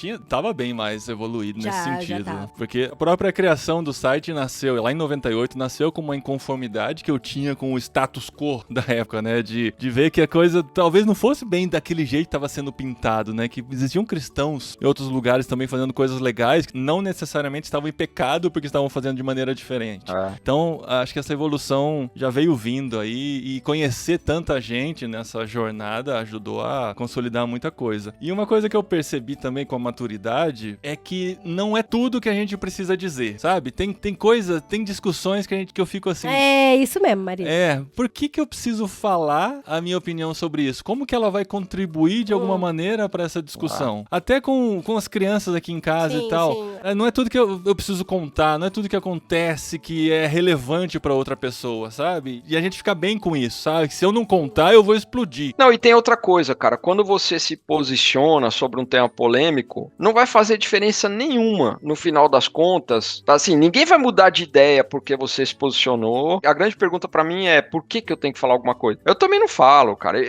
eu não tava bem mais evoluído nesse Já sentido. tava. Né? Porque a própria criação do site nasceu, lá em 98, nasceu com uma inconformidade que eu tinha com o status quo da época, né? De ver que a coisa talvez não fosse bem daquele jeito que estava sendo pintado, né? Que existiam cristãos em outros lugares também fazendo coisas legais que não necessariamente estavam em pecado porque estavam fazendo de maneira diferente. Então, acho que essa evolução já veio vindo aí e conhecer tanta gente nessa jornada ajudou a consolidar muita coisa. E uma coisa que eu percebi também com a maturidade é que não é tudo que a gente precisa dizer, sabe? Tem coisa, tem discussões que eu fico assim, É isso mesmo, Maria. Por que eu preciso falar a minha opinião sobre isso? Como que ela vai contribuir de alguma maneira para essa discussão? Até com as crianças aqui em casa Sim, e tal. sim. Não é tudo que eu preciso contar, não é tudo que acontece que é relevante para outra pessoa, sabe? E a gente fica bem com isso, sabe? Se eu não contar, eu vou explodir. Não, e tem outra coisa, cara. Quando você se posiciona sobre um tema polêmico, não vai fazer diferença nenhuma no final das contas. Assim, ninguém vai mudar de ideia porque você se posicionou. A grande pergunta pra mim é por que eu tenho que falar alguma coisa? Eu também não falo, cara.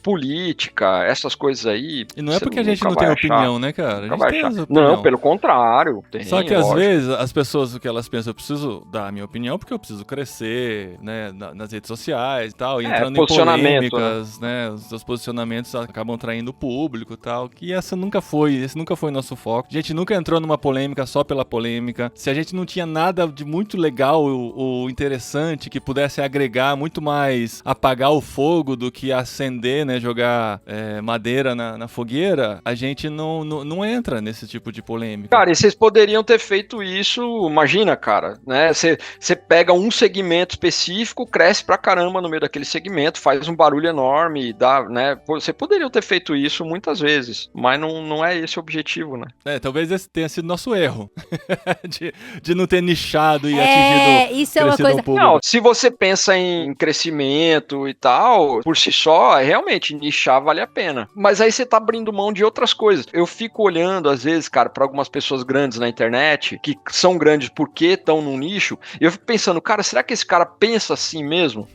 Política, essas coisas aí. E não é porque a gente não tem opinião, né, cara? A gente tem as opiniões. Não, pelo contrário. Tem, só que às lógico. vezes as pessoas, o que elas pensam, eu preciso dar a minha opinião porque eu preciso crescer, né, nas redes sociais e tal, e entrando em polêmicas, né, os seus posicionamentos acabam traindo o público e tal, que esse nunca foi o nosso foco. A gente nunca entrou numa polêmica só pela polêmica. Se a gente não tinha nada de muito legal ou interessante que pudesse agregar muito mais, apagar o fogo do que acender, né, jogar madeira na fogueira, a gente não entra nesse tipo de polêmica. Cara, e vocês poderiam ter feito isso, imagina, cara, né? Você pega um segmento específico, cresce pra caramba no meio daquele segmento, faz um barulho enorme, dá, né? Você poderia ter feito isso muitas vezes, mas não é esse o objetivo, né? Talvez esse tenha sido nosso erro, de não ter nichado e atingido. Isso é uma coisa. Não, se você pensa em crescimento e tal, por si só, realmente nichar vale a pena. Mas aí você tá abrindo mão de outras coisas. Eu fico olhando, às vezes, cara, pra algumas pessoas grandes na internet, que são grandes porque estão num nicho, e eu fico pensando, cara, será que esse cara pensa assim mesmo?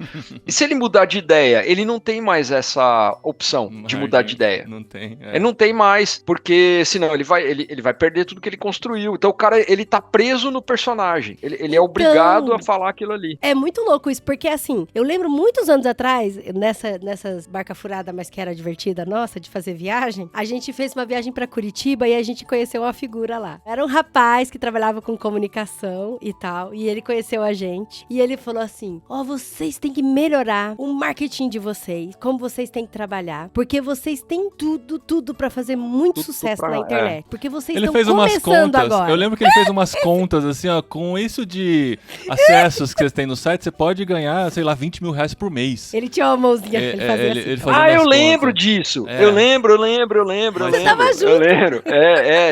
E se ele mudar de ideia, ele não tem mais essa opção de mudar de ideia. Não tem. Ele não tem mais, porque senão ele vai perder tudo que ele construiu. Então o cara, ele tá preso no personagem. Ele é obrigado a falar aquilo ali. É muito louco isso, porque assim, eu lembro muitos anos atrás, nessas barca furada, mas que era divertida nossa, de fazer viagem, a gente fez uma viagem pra Curitiba e a gente conheceu uma figura lá. Era um rapaz que trabalhava com comunicação e tal, e ele conheceu a gente, e ele falou assim, vocês têm que melhorar o marketing de vocês, como vocês têm que trabalhar, porque vocês têm tudo pra fazer muito sucesso na internet, porque vocês estão começando agora. Eu lembro que ele fez umas contas, assim, ó, com isso de acessos que vocês têm no site, você pode ganhar, sei lá, 20 mil reais por mês. Ele tinha uma mãozinha que ele fazia assim. Ele fazia eu contas. lembro disso. Eu lembro. Você tava junto. Eu lembro.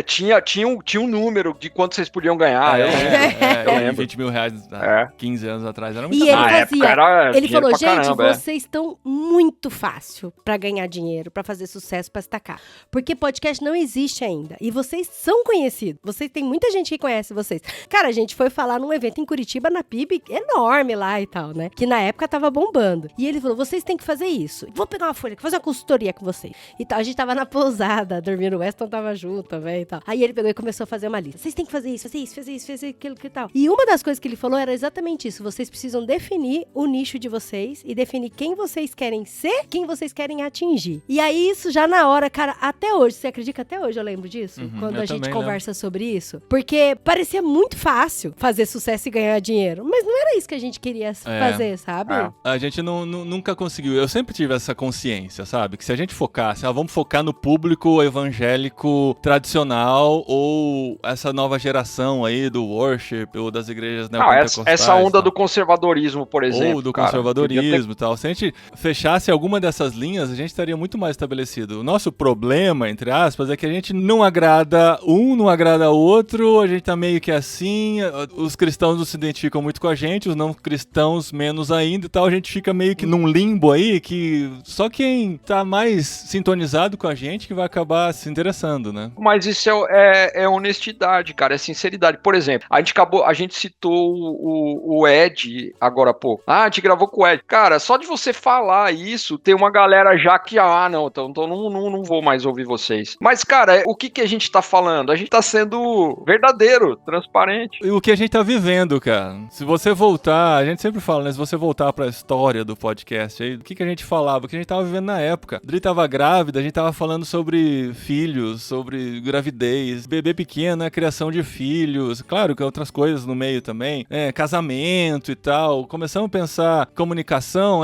Tinha um número de quanto vocês podiam ganhar. Eu lembro. 20 mil reais há 15 anos atrás era muito E ele falou, gente, vocês estão muito fácil pra ganhar dinheiro, pra fazer sucesso, pra destacar. Porque podcast não existe ainda. E vocês são conhecidos. Vocês tem muita gente que conhece vocês. Cara, a gente foi falar num evento em Curitiba, na PIB, enorme lá e tal, né? Que na época tava bombando. E ele falou, vocês têm que fazer isso. Vou pegar uma folha, fazer uma consultoria com vocês. E tal, a gente tava na pousada, dormindo, o Weston tava junto também e tal. Aí ele pegou e começou a fazer uma lista. Vocês têm que fazer isso, fazer aquilo que tal. E uma das coisas que ele falou era exatamente isso. Vocês precisam definir o nicho de vocês e definir quem vocês querem ser, quem vocês querem atingir. E aí isso já na hora, cara, até hoje, você acredita que até hoje eu lembro disso? Quando a gente conversa sobre isso? Porque parecia muito fácil fazer sucesso e ganhar dinheiro, mas não era isso que a gente queria fazer, sabe? A gente nunca conseguiu. Eu sempre tive essa consciência, sabe? Que se a gente focasse, vamos focar no público evangélico tradicional ou essa nova geração aí do worship ou das igrejas neopentecostais. Essa onda do conservadorismo, por exemplo. Ou do conservadorismo e tal. Se a gente fechasse alguma dessas linhas, a gente estaria muito mais estabelecido. O nosso problema, entre aspas, é que a gente não agrada um, não agrada outro, a gente tá meio que assim, os cristãos não se identificam muito com a gente, os não cristãos menos ainda e tal, a gente fica meio que num limbo aí que só quem tá mais sintonizado com a gente que vai acabar se interessando, né? Mas isso é honestidade, cara, é sinceridade. Por exemplo, a gente citou o Ed agora há pouco. A gente gravou com o Ed. Cara, só de você falar isso, tem uma galera já que, não, então não vou mais ouvir vocês. Mas, cara, o que a gente tá falando? A gente tá sendo verdadeiro, transparente. E o que a gente tá vivendo, cara. Se você voltar, a gente sempre fala, né? Se você voltar pra história do podcast aí, o que a gente falava? O que a gente tava vivendo na época. A Dri tava grávida, a gente tava falando sobre filhos, sobre gravidez, bebê pequeno, criação de filhos, claro que outras coisas no meio também, casamento e tal. Começamos a pensar comunicação,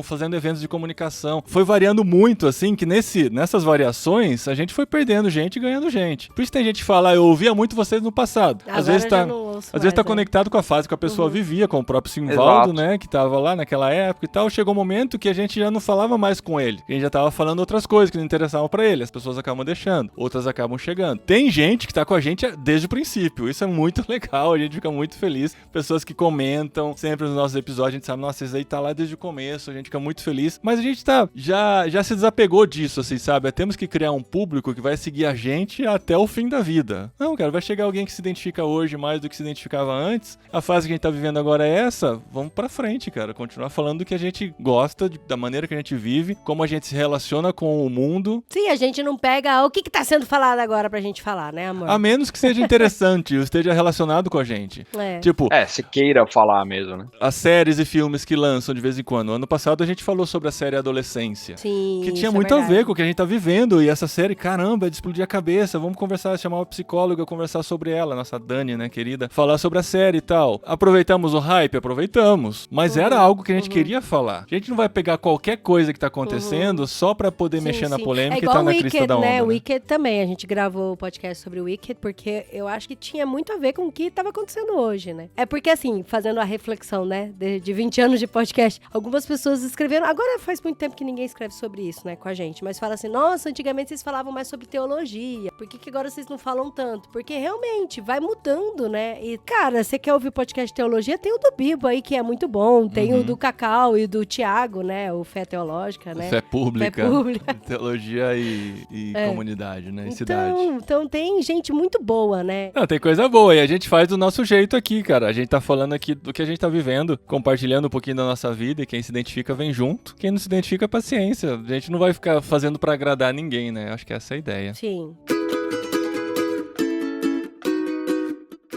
fazendo eventos de comunicação. Foi variando muito, assim, que nessas variações, a gente foi perdendo gente e ganhando gente. Por isso tem gente que fala, eu ouvia muito vocês no passado. Agora às vezes já não ouço ouço Às vezes tá mais, conectado com a fase que a pessoa vivia, com o próprio Simvaldo, Exato. né? Que tava lá naquela época e tal. Chegou um momento que a gente já não falava mais com ele. A gente já tava falando outras coisas que não interessavam pra ele. As pessoas acabam deixando, outras acabam chegando. Tem gente que tá com a gente desde o princípio. Isso é muito legal, a gente fica muito feliz. Pessoas que comentam sempre nos nossos episódios, a gente sabe, nossa, esse aí tá lá desde o começo, a gente fica muito feliz. Mas a gente já se desapegou disso, assim, sabe? Temos que criar um público que vai seguir a gente até o fim da vida. Não, cara, vai chegar alguém que se identifica hoje mais do que se identificava antes. A fase que a gente tá vivendo agora é essa. Vamos pra frente, cara. Continuar falando do que a gente gosta, da maneira que a gente vive, como a gente se relaciona com o mundo. Sim, a gente não pega o que tá sendo falado agora pra gente falar, né, amor? A menos que seja interessante, ou esteja relacionado com a gente. Tipo, Se queira falar mesmo, né? as séries e filmes que lançam de vez em quando. Ano passado a gente falou sobre a série Adolescência. Sim, Que tinha isso muito é a ver verdade. com o que a gente tá vivendo. E essa série, caramba, é de explodir a cabeça. Vamos conversar, chamar uma psicóloga, conversar sobre ela. Nossa Dani, né, querida? Falar sobre a série e tal. Aproveitamos o hype? Aproveitamos. Mas era algo que a gente queria falar. A gente não vai pegar qualquer coisa que tá acontecendo só pra poder Sim, mexer na sim. polêmica É e igual tá na Wicked, crista da onda. né? Né? Wicked também. A gente gravou o podcast sobre o Wicked porque eu acho que tinha muito a ver com o que tava acontecendo hoje, né? É porque, assim, fazendo a reflexão, né, de 20 anos de podcast, algumas pessoas escreveram... Agora faz muito tempo que ninguém escreve sobre isso, né, com a gente. Mas fala assim, nossa, antigamente vocês falavam mais sobre teologia. Por que agora vocês não falam tanto? Porque realmente vai mudando, né? E, cara, você quer ouvir podcast de teologia? Tem o do Bibo aí, que é muito bom. Tem o do Cacau e do Tiago, né? O Fé Teológica, né? Fé pública, Fé pública. teologia e comunidade, né? E cidade. Então tem gente muito boa, né? Não, tem coisa boa e a gente faz do nosso jeito aqui, cara. A gente tá falando aqui do que a gente tá vivendo, compartilhando um pouquinho da nossa vida e quem se identifica vem junto. Quem não se identifica, paciência. A gente não vai ficar fazendo pra agradar ninguém, né? Acho que essa é a ideia. Sim.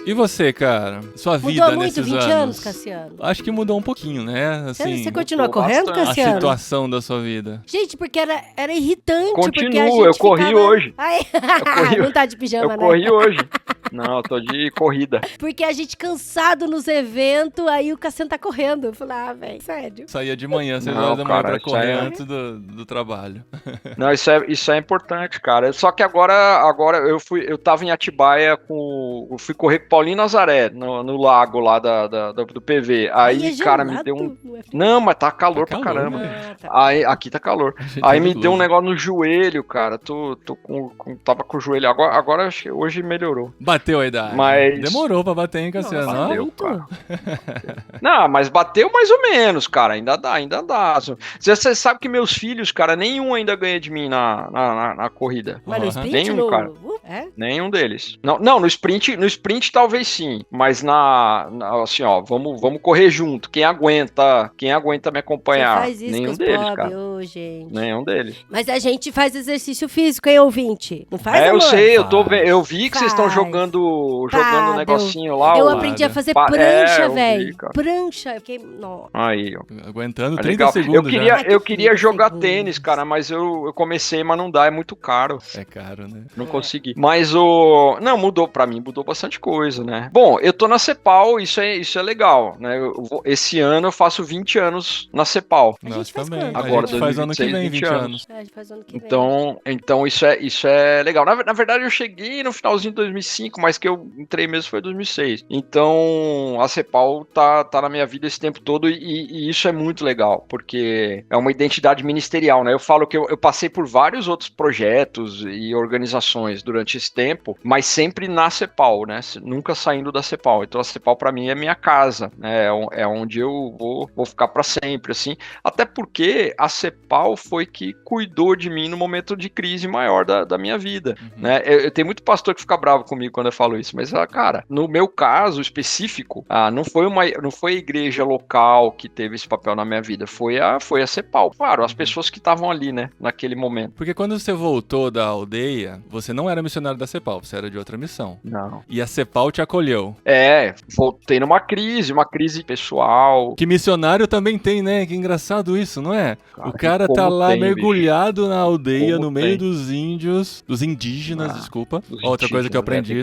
E você, cara? Sua vida Mudou muito nesses 20 anos, Cassiano? Acho que mudou um pouquinho, né? Assim, Você continua mudou correndo, bastante. a Cassiano? situação da sua vida. Gente, porque era irritante. porque a Continuo, gente eu corri ficava... hoje. Ai, corri- não tá de pijama, Eu né? corri hoje. Não, eu tô de corrida. Porque a gente cansado nos eventos, aí o Cassiano tá correndo. Eu falei, velho, sério. Saía de manhã, 6 Não, horas da manhã cara, pra isso correr aí é- antes do trabalho. Não, isso é importante, cara. Só que agora eu tava em Atibaia eu fui correr com o Paulinho Nazaré, no lago lá do PV. Aí, é cara, me gelado, deu um... não é frio? Não, mas tá calor Tá pra calor, caramba. né? Ah, tá. Aí, aqui tá calor. A gente Aí tá me de deu um blusa. negócio no joelho, cara. Tava com o joelho. Agora acho que hoje melhorou. Bateu a idade. Mas- Demorou pra bater, hein, Cassiano? Nossa, Ó. bateu. muito. cara. Não, mas bateu mais ou menos, cara. Ainda dá. Você sabe que meus filhos, cara, nenhum ainda ganha de mim na corrida. Mas no Aham. sprint, Nenhum, cara. É? Nenhum deles. Não, no sprint talvez sim, mas assim, ó, vamos correr junto. Quem aguenta me Você acompanhar? faz isso Nenhum com os deles, pobres, cara. ô, gente. Nenhum deles. Mas a gente faz exercício físico, hein, ouvinte? Não faz, eu amor? sei, Faz. eu vi que vocês estão Faz. jogando Pá, um negocinho lá. Eu ó. aprendi a fazer Pa- prancha, eu vi, velho. cara. Prancha. Eu fiquei... Não. Aí, ó. Aguentando Tá 30 legal. segundos já. Ai, Eu que queria 30 jogar segundos. tênis, cara, mas eu comecei, mas não dá, é muito caro. É caro, né? Não consegui. Mas o... Não, mudou pra mim, mudou bastante coisa, né? Bom, eu tô na Cepal, isso é legal, né? Esse ano eu faço 20 anos na Cepal. A gente Nós faz também. quando? Agora, a gente faz ano que 2026, vem, 20 anos. A gente faz ano que vem. Então isso é legal. Na verdade, eu cheguei no finalzinho de 2005, mas que eu entrei mesmo foi 2006. Então, a Cepal tá na minha vida esse tempo todo e isso é muito legal, porque é uma identidade ministerial, né? Eu falo que eu passei por vários outros projetos e organizações durante esse tempo, mas sempre na Cepal, né? Nunca saindo da Cepal. Então, a Cepal pra mim é minha casa, né? É onde eu vou ficar pra sempre, assim. Até porque a Cepal foi que cuidou de mim no momento de crise maior da minha vida, né? Eu tenho muito pastor que fica bravo comigo quando eu falo isso, mas, cara, no meu caso específico, não foi a igreja local que teve esse papel na minha vida, foi a Cepal. Claro, as pessoas que estavam ali, né, naquele momento. Porque quando você voltou da aldeia, você não era missionário da Cepal, você era de outra missão. Não. E a Cepal te acolheu. Voltei numa crise pessoal. Que missionário também tem, né? Que engraçado isso, não é? Cara, O cara como tá lá tem, mergulhado na aldeia, Como no meio tem. dos índios, dos indígenas, desculpa. Dos Outra coisa que eu indígenas, aprendi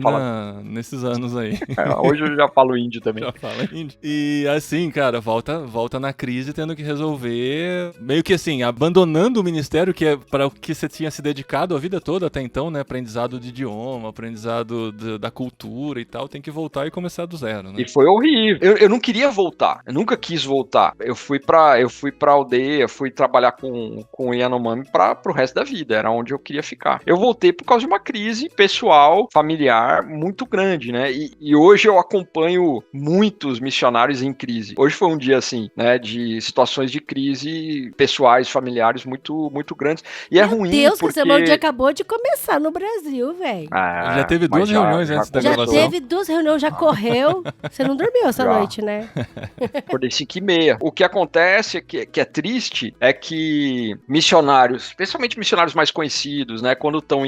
nesses anos aí. Hoje eu já falo índio também. Já fala índio. E assim, cara, volta na crise tendo que resolver, meio que assim, abandonando o ministério que é para o que você tinha se dedicado a vida toda até então, né? Aprendizado de idioma, aprendizado da cultura e tal, tem que voltar e começar do zero, né? E foi horrível. Eu não queria voltar, eu nunca quis voltar. Eu fui pra aldeia, fui trabalhar com o Yanomami pro resto da vida, era onde eu queria ficar. Eu voltei por causa de uma crise pessoal, familiar, muito grande, né? E hoje eu acompanho muitos missionários em crise. Hoje foi um dia assim, né? De situações de crise pessoais, familiares muito, muito grandes. E é ruim Deus, porque... Meu dia acabou de começar no Brasil, velho. Já teve duas reuniões antes da gravação. Já teve 2 reuniões, já correu. Você não dormiu essa noite, né? Acordei 5h30. O que acontece, que é triste, é que missionários, especialmente missionários mais conhecidos, né? Quando estão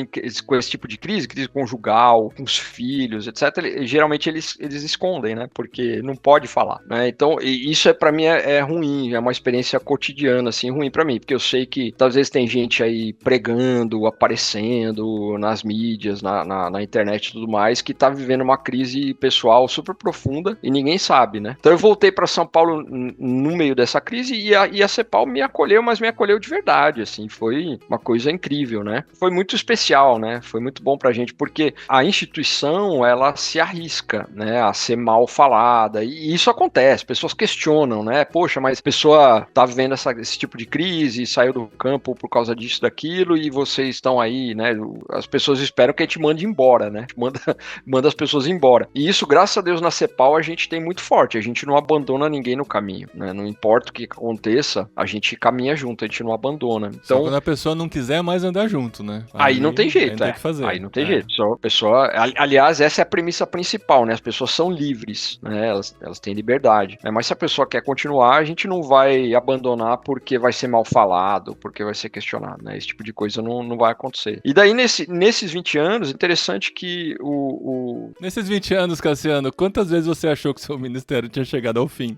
com esse tipo de crise conjugal, com os filhos, etc., geralmente eles escondem, né? Porque não pode falar, né? Então, isso pra mim é ruim, é uma experiência cotidiana, assim, ruim pra mim, porque eu sei que às vezes tem gente aí pregando, aparecendo nas mídias, na internet e tudo mais, que tá vivendo uma crise pessoal super profunda e ninguém sabe, né? Então eu voltei pra São Paulo no meio dessa crise e a CEPAL me acolheu, mas me acolheu de verdade, assim, foi uma coisa incrível, né? Foi muito especial, né? Foi muito bom pra gente, porque a instituição, ela se arrisca, né, a ser mal falada, e isso acontece, pessoas questionam, né, poxa, mas a pessoa tá vivendo esse tipo de crise, saiu do campo por causa disso, daquilo, e vocês estão aí, né, as pessoas esperam que a gente mande embora, né, manda as pessoas embora, e isso, graças a Deus, na CEPAL a gente tem muito forte, a gente não abandona ninguém no caminho, né, não importa o que aconteça, a gente caminha junto, a gente não abandona. Então, só quando a pessoa não quiser mais andar junto, né? Aí não tem jeito, tem que fazer. Aí não tem jeito. Só a pessoa, aliás, essa é a premissa principal, né? As pessoas são livres, né? Elas têm liberdade. Mas se a pessoa quer continuar, a gente não vai abandonar porque vai ser mal falado, porque vai ser questionado, né? Esse tipo de coisa não vai acontecer. E daí, nesses 20 anos, interessante que Nesses 20 anos, Cassiano, quantas vezes você achou que seu ministério tinha chegado ao fim?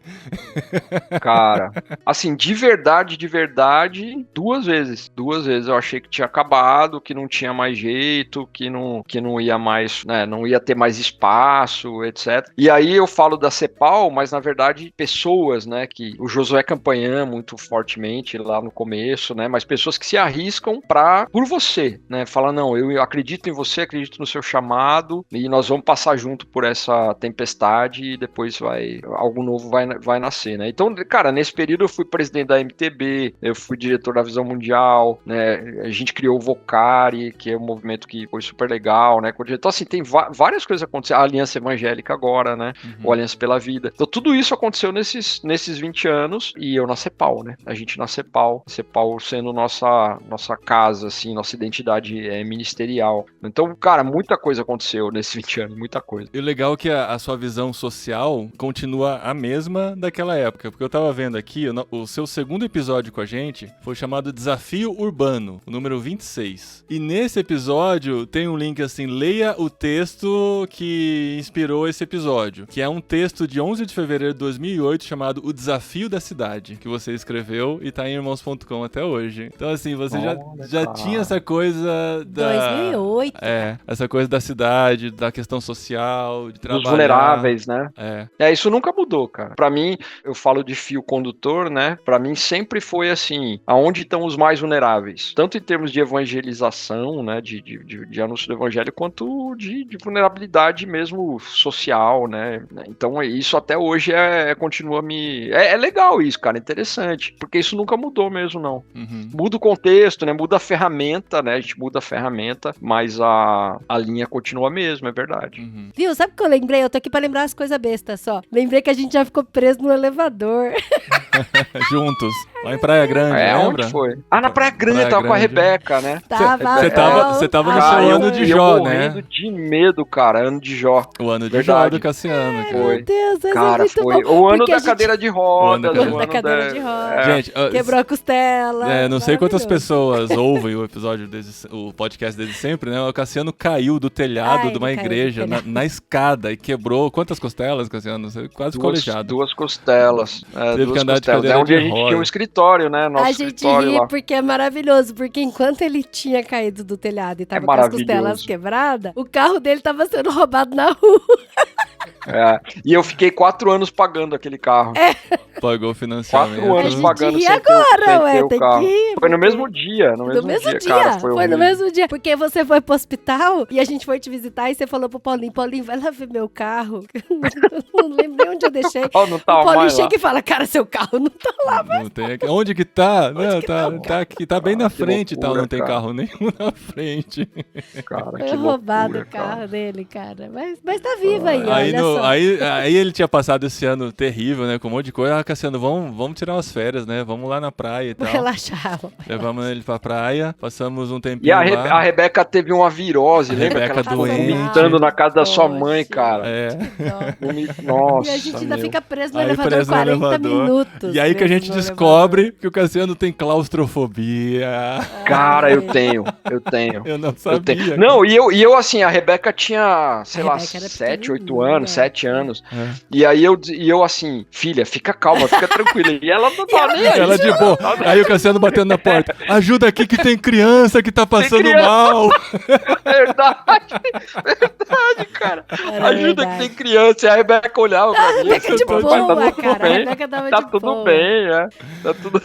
Cara, assim, de verdade, 2 vezes. 2 vezes eu achei que tinha acabado, que não tinha mais jeito, que não ia mais, né, não ia ter mais espaço, etc. E aí eu falo da CEPAL, mas na verdade pessoas, né, que o Josué Campanhã muito fortemente lá no começo, né, mas pessoas que se arriscam por você, né, fala não, eu acredito em você, acredito no seu chamado e nós vamos passar junto por essa tempestade e depois algo novo vai nascer, né. Então, cara, nesse período eu fui presidente da MTB, eu fui diretor da Visão Mundial, né, a gente criou o Vocari, que é um movimento que foi super legal, né? Então, assim, tem várias coisas acontecendo. A Aliança Evangélica agora, né? O Aliança pela Vida. Então, tudo isso aconteceu nesses 20 anos e eu na CEPAL, né? A gente na CEPAL sendo nossa casa, assim, nossa identidade ministerial. Então, cara, muita coisa aconteceu nesses 20 anos, muita coisa. E o legal é que a sua visão social continua a mesma daquela época, porque eu tava vendo aqui, o seu segundo episódio com a gente foi chamado Desafio Urbano, o número 26. E nesse episódio tem um link assim, leia o texto que inspirou esse episódio, que é um texto de 11 de fevereiro de 2008 chamado O Desafio da Cidade, que você escreveu e tá em irmãos.com até hoje. Então assim, você já tinha essa coisa da... 2008. Essa coisa da cidade, da questão social, de trabalhar. Dos vulneráveis, né? Isso nunca mudou, cara. Pra mim, eu falo de fio condutor, né? Pra mim sempre foi assim, aonde estão os mais vulneráveis? Tanto em termos de evangelização, né? De anúncio do evangelho, quanto de vulnerabilidade mesmo social, né? Então, isso até hoje continua me... É legal isso, cara, interessante, porque isso nunca mudou mesmo, não. Muda o contexto, né? Muda a ferramenta, né? A gente muda a ferramenta, mas a linha continua mesmo, é verdade. Viu? Sabe o que eu lembrei? Eu tô aqui pra lembrar as coisas bestas só. Lembrei que a gente já ficou preso no elevador. Juntos. Lá em Praia Grande, lembra? Onde foi? Na Praia Grande, eu tava com a Rebeca, né? Você tava no seu ano de Jó, né? Morrendo de medo, cara, ano de Jó. O ano de Jó do Cassiano. Foi. Meu Deus, cara, foi. Bom, o ano da cadeira de rodas. O ano da cadeira de rodas. Gente, quebrou a costela. Não sei quantas pessoas ouvem o episódio, o podcast desde sempre, né? O Cassiano caiu do telhado de uma igreja na escada e quebrou quantas costelas, Cassiano? Você quase ficou aleijado. 2 costelas. Teve que andar de cadeira de rodas. Tinha um escritório. escritório, né? Nosso A gente escritório ri lá. porque é maravilhoso, porque enquanto ele tinha caído do telhado e tava com as maravilhoso. costelas quebradas, o carro dele tava sendo roubado na rua. É. E eu fiquei 4 anos pagando aquele carro. Pagou o financiamento. 4 A anos gente pagando ri sem ter, agora, sem ué, ter o tem carro. que ir, Foi no porque- mesmo dia, no mesmo dia, cara. Foi no horrível. mesmo dia. Porque você foi pro hospital e a gente foi te visitar e você falou pro Paulinho, vai lá ver meu carro. Não lembro nem onde eu deixei. Oh, não O tava Paulinho mais lá. chega e fala, cara, seu carro não tá lá. Não tem aqui. Onde que tá? Não, que tá, tá? tá aqui, tá bem na Que frente e tal. loucura, Não tem cara. carro nenhum na frente. Cara, Foi que roubado loucura, o carro cara. dele, cara. Mas tá vivo aí, Aí, olha no- só. aí ele tinha passado esse ano terrível, né? Com um monte de coisa. Ah, Cassiano, vamos tirar umas férias, né? Vamos lá na praia e Vou tal. relaxar. Levamos ele pra praia, passamos um tempinho E a lá. Rebeca teve uma virose, A lembra? Rebeca Que ela ficou doente. vomitando na casa da sua Poxa. mãe, cara. É. Nossa, E a gente ainda meu. fica preso no Aí elevador preso no 40 elevador. minutos. E aí que a preso gente no descobre que o Cassiano tem claustrofobia. elevador. Cara, Ai, eu tenho. Eu não Eu sabia. tenho. Não, e eu assim, a Rebeca tinha, sei A lá, Rebeca era 7, 8 pequenininha. anos, 7 anos. É. E aí eu assim, filha, fica calma, fica tranquila. E ela não tá nem aí. Ela de boa. Aí o Cassiano batendo na porta. Ajuda aqui que tem criança que tá passando criança. mal. Verdade, verdade, cara. Era Ajuda verdade. que tem criança. E a Rebeca olhava pra mim. Rebeca de "Pai, boa, tá tudo cara. A bem. Rebeca tava Tá de tudo boa. bem, é. Tá tudo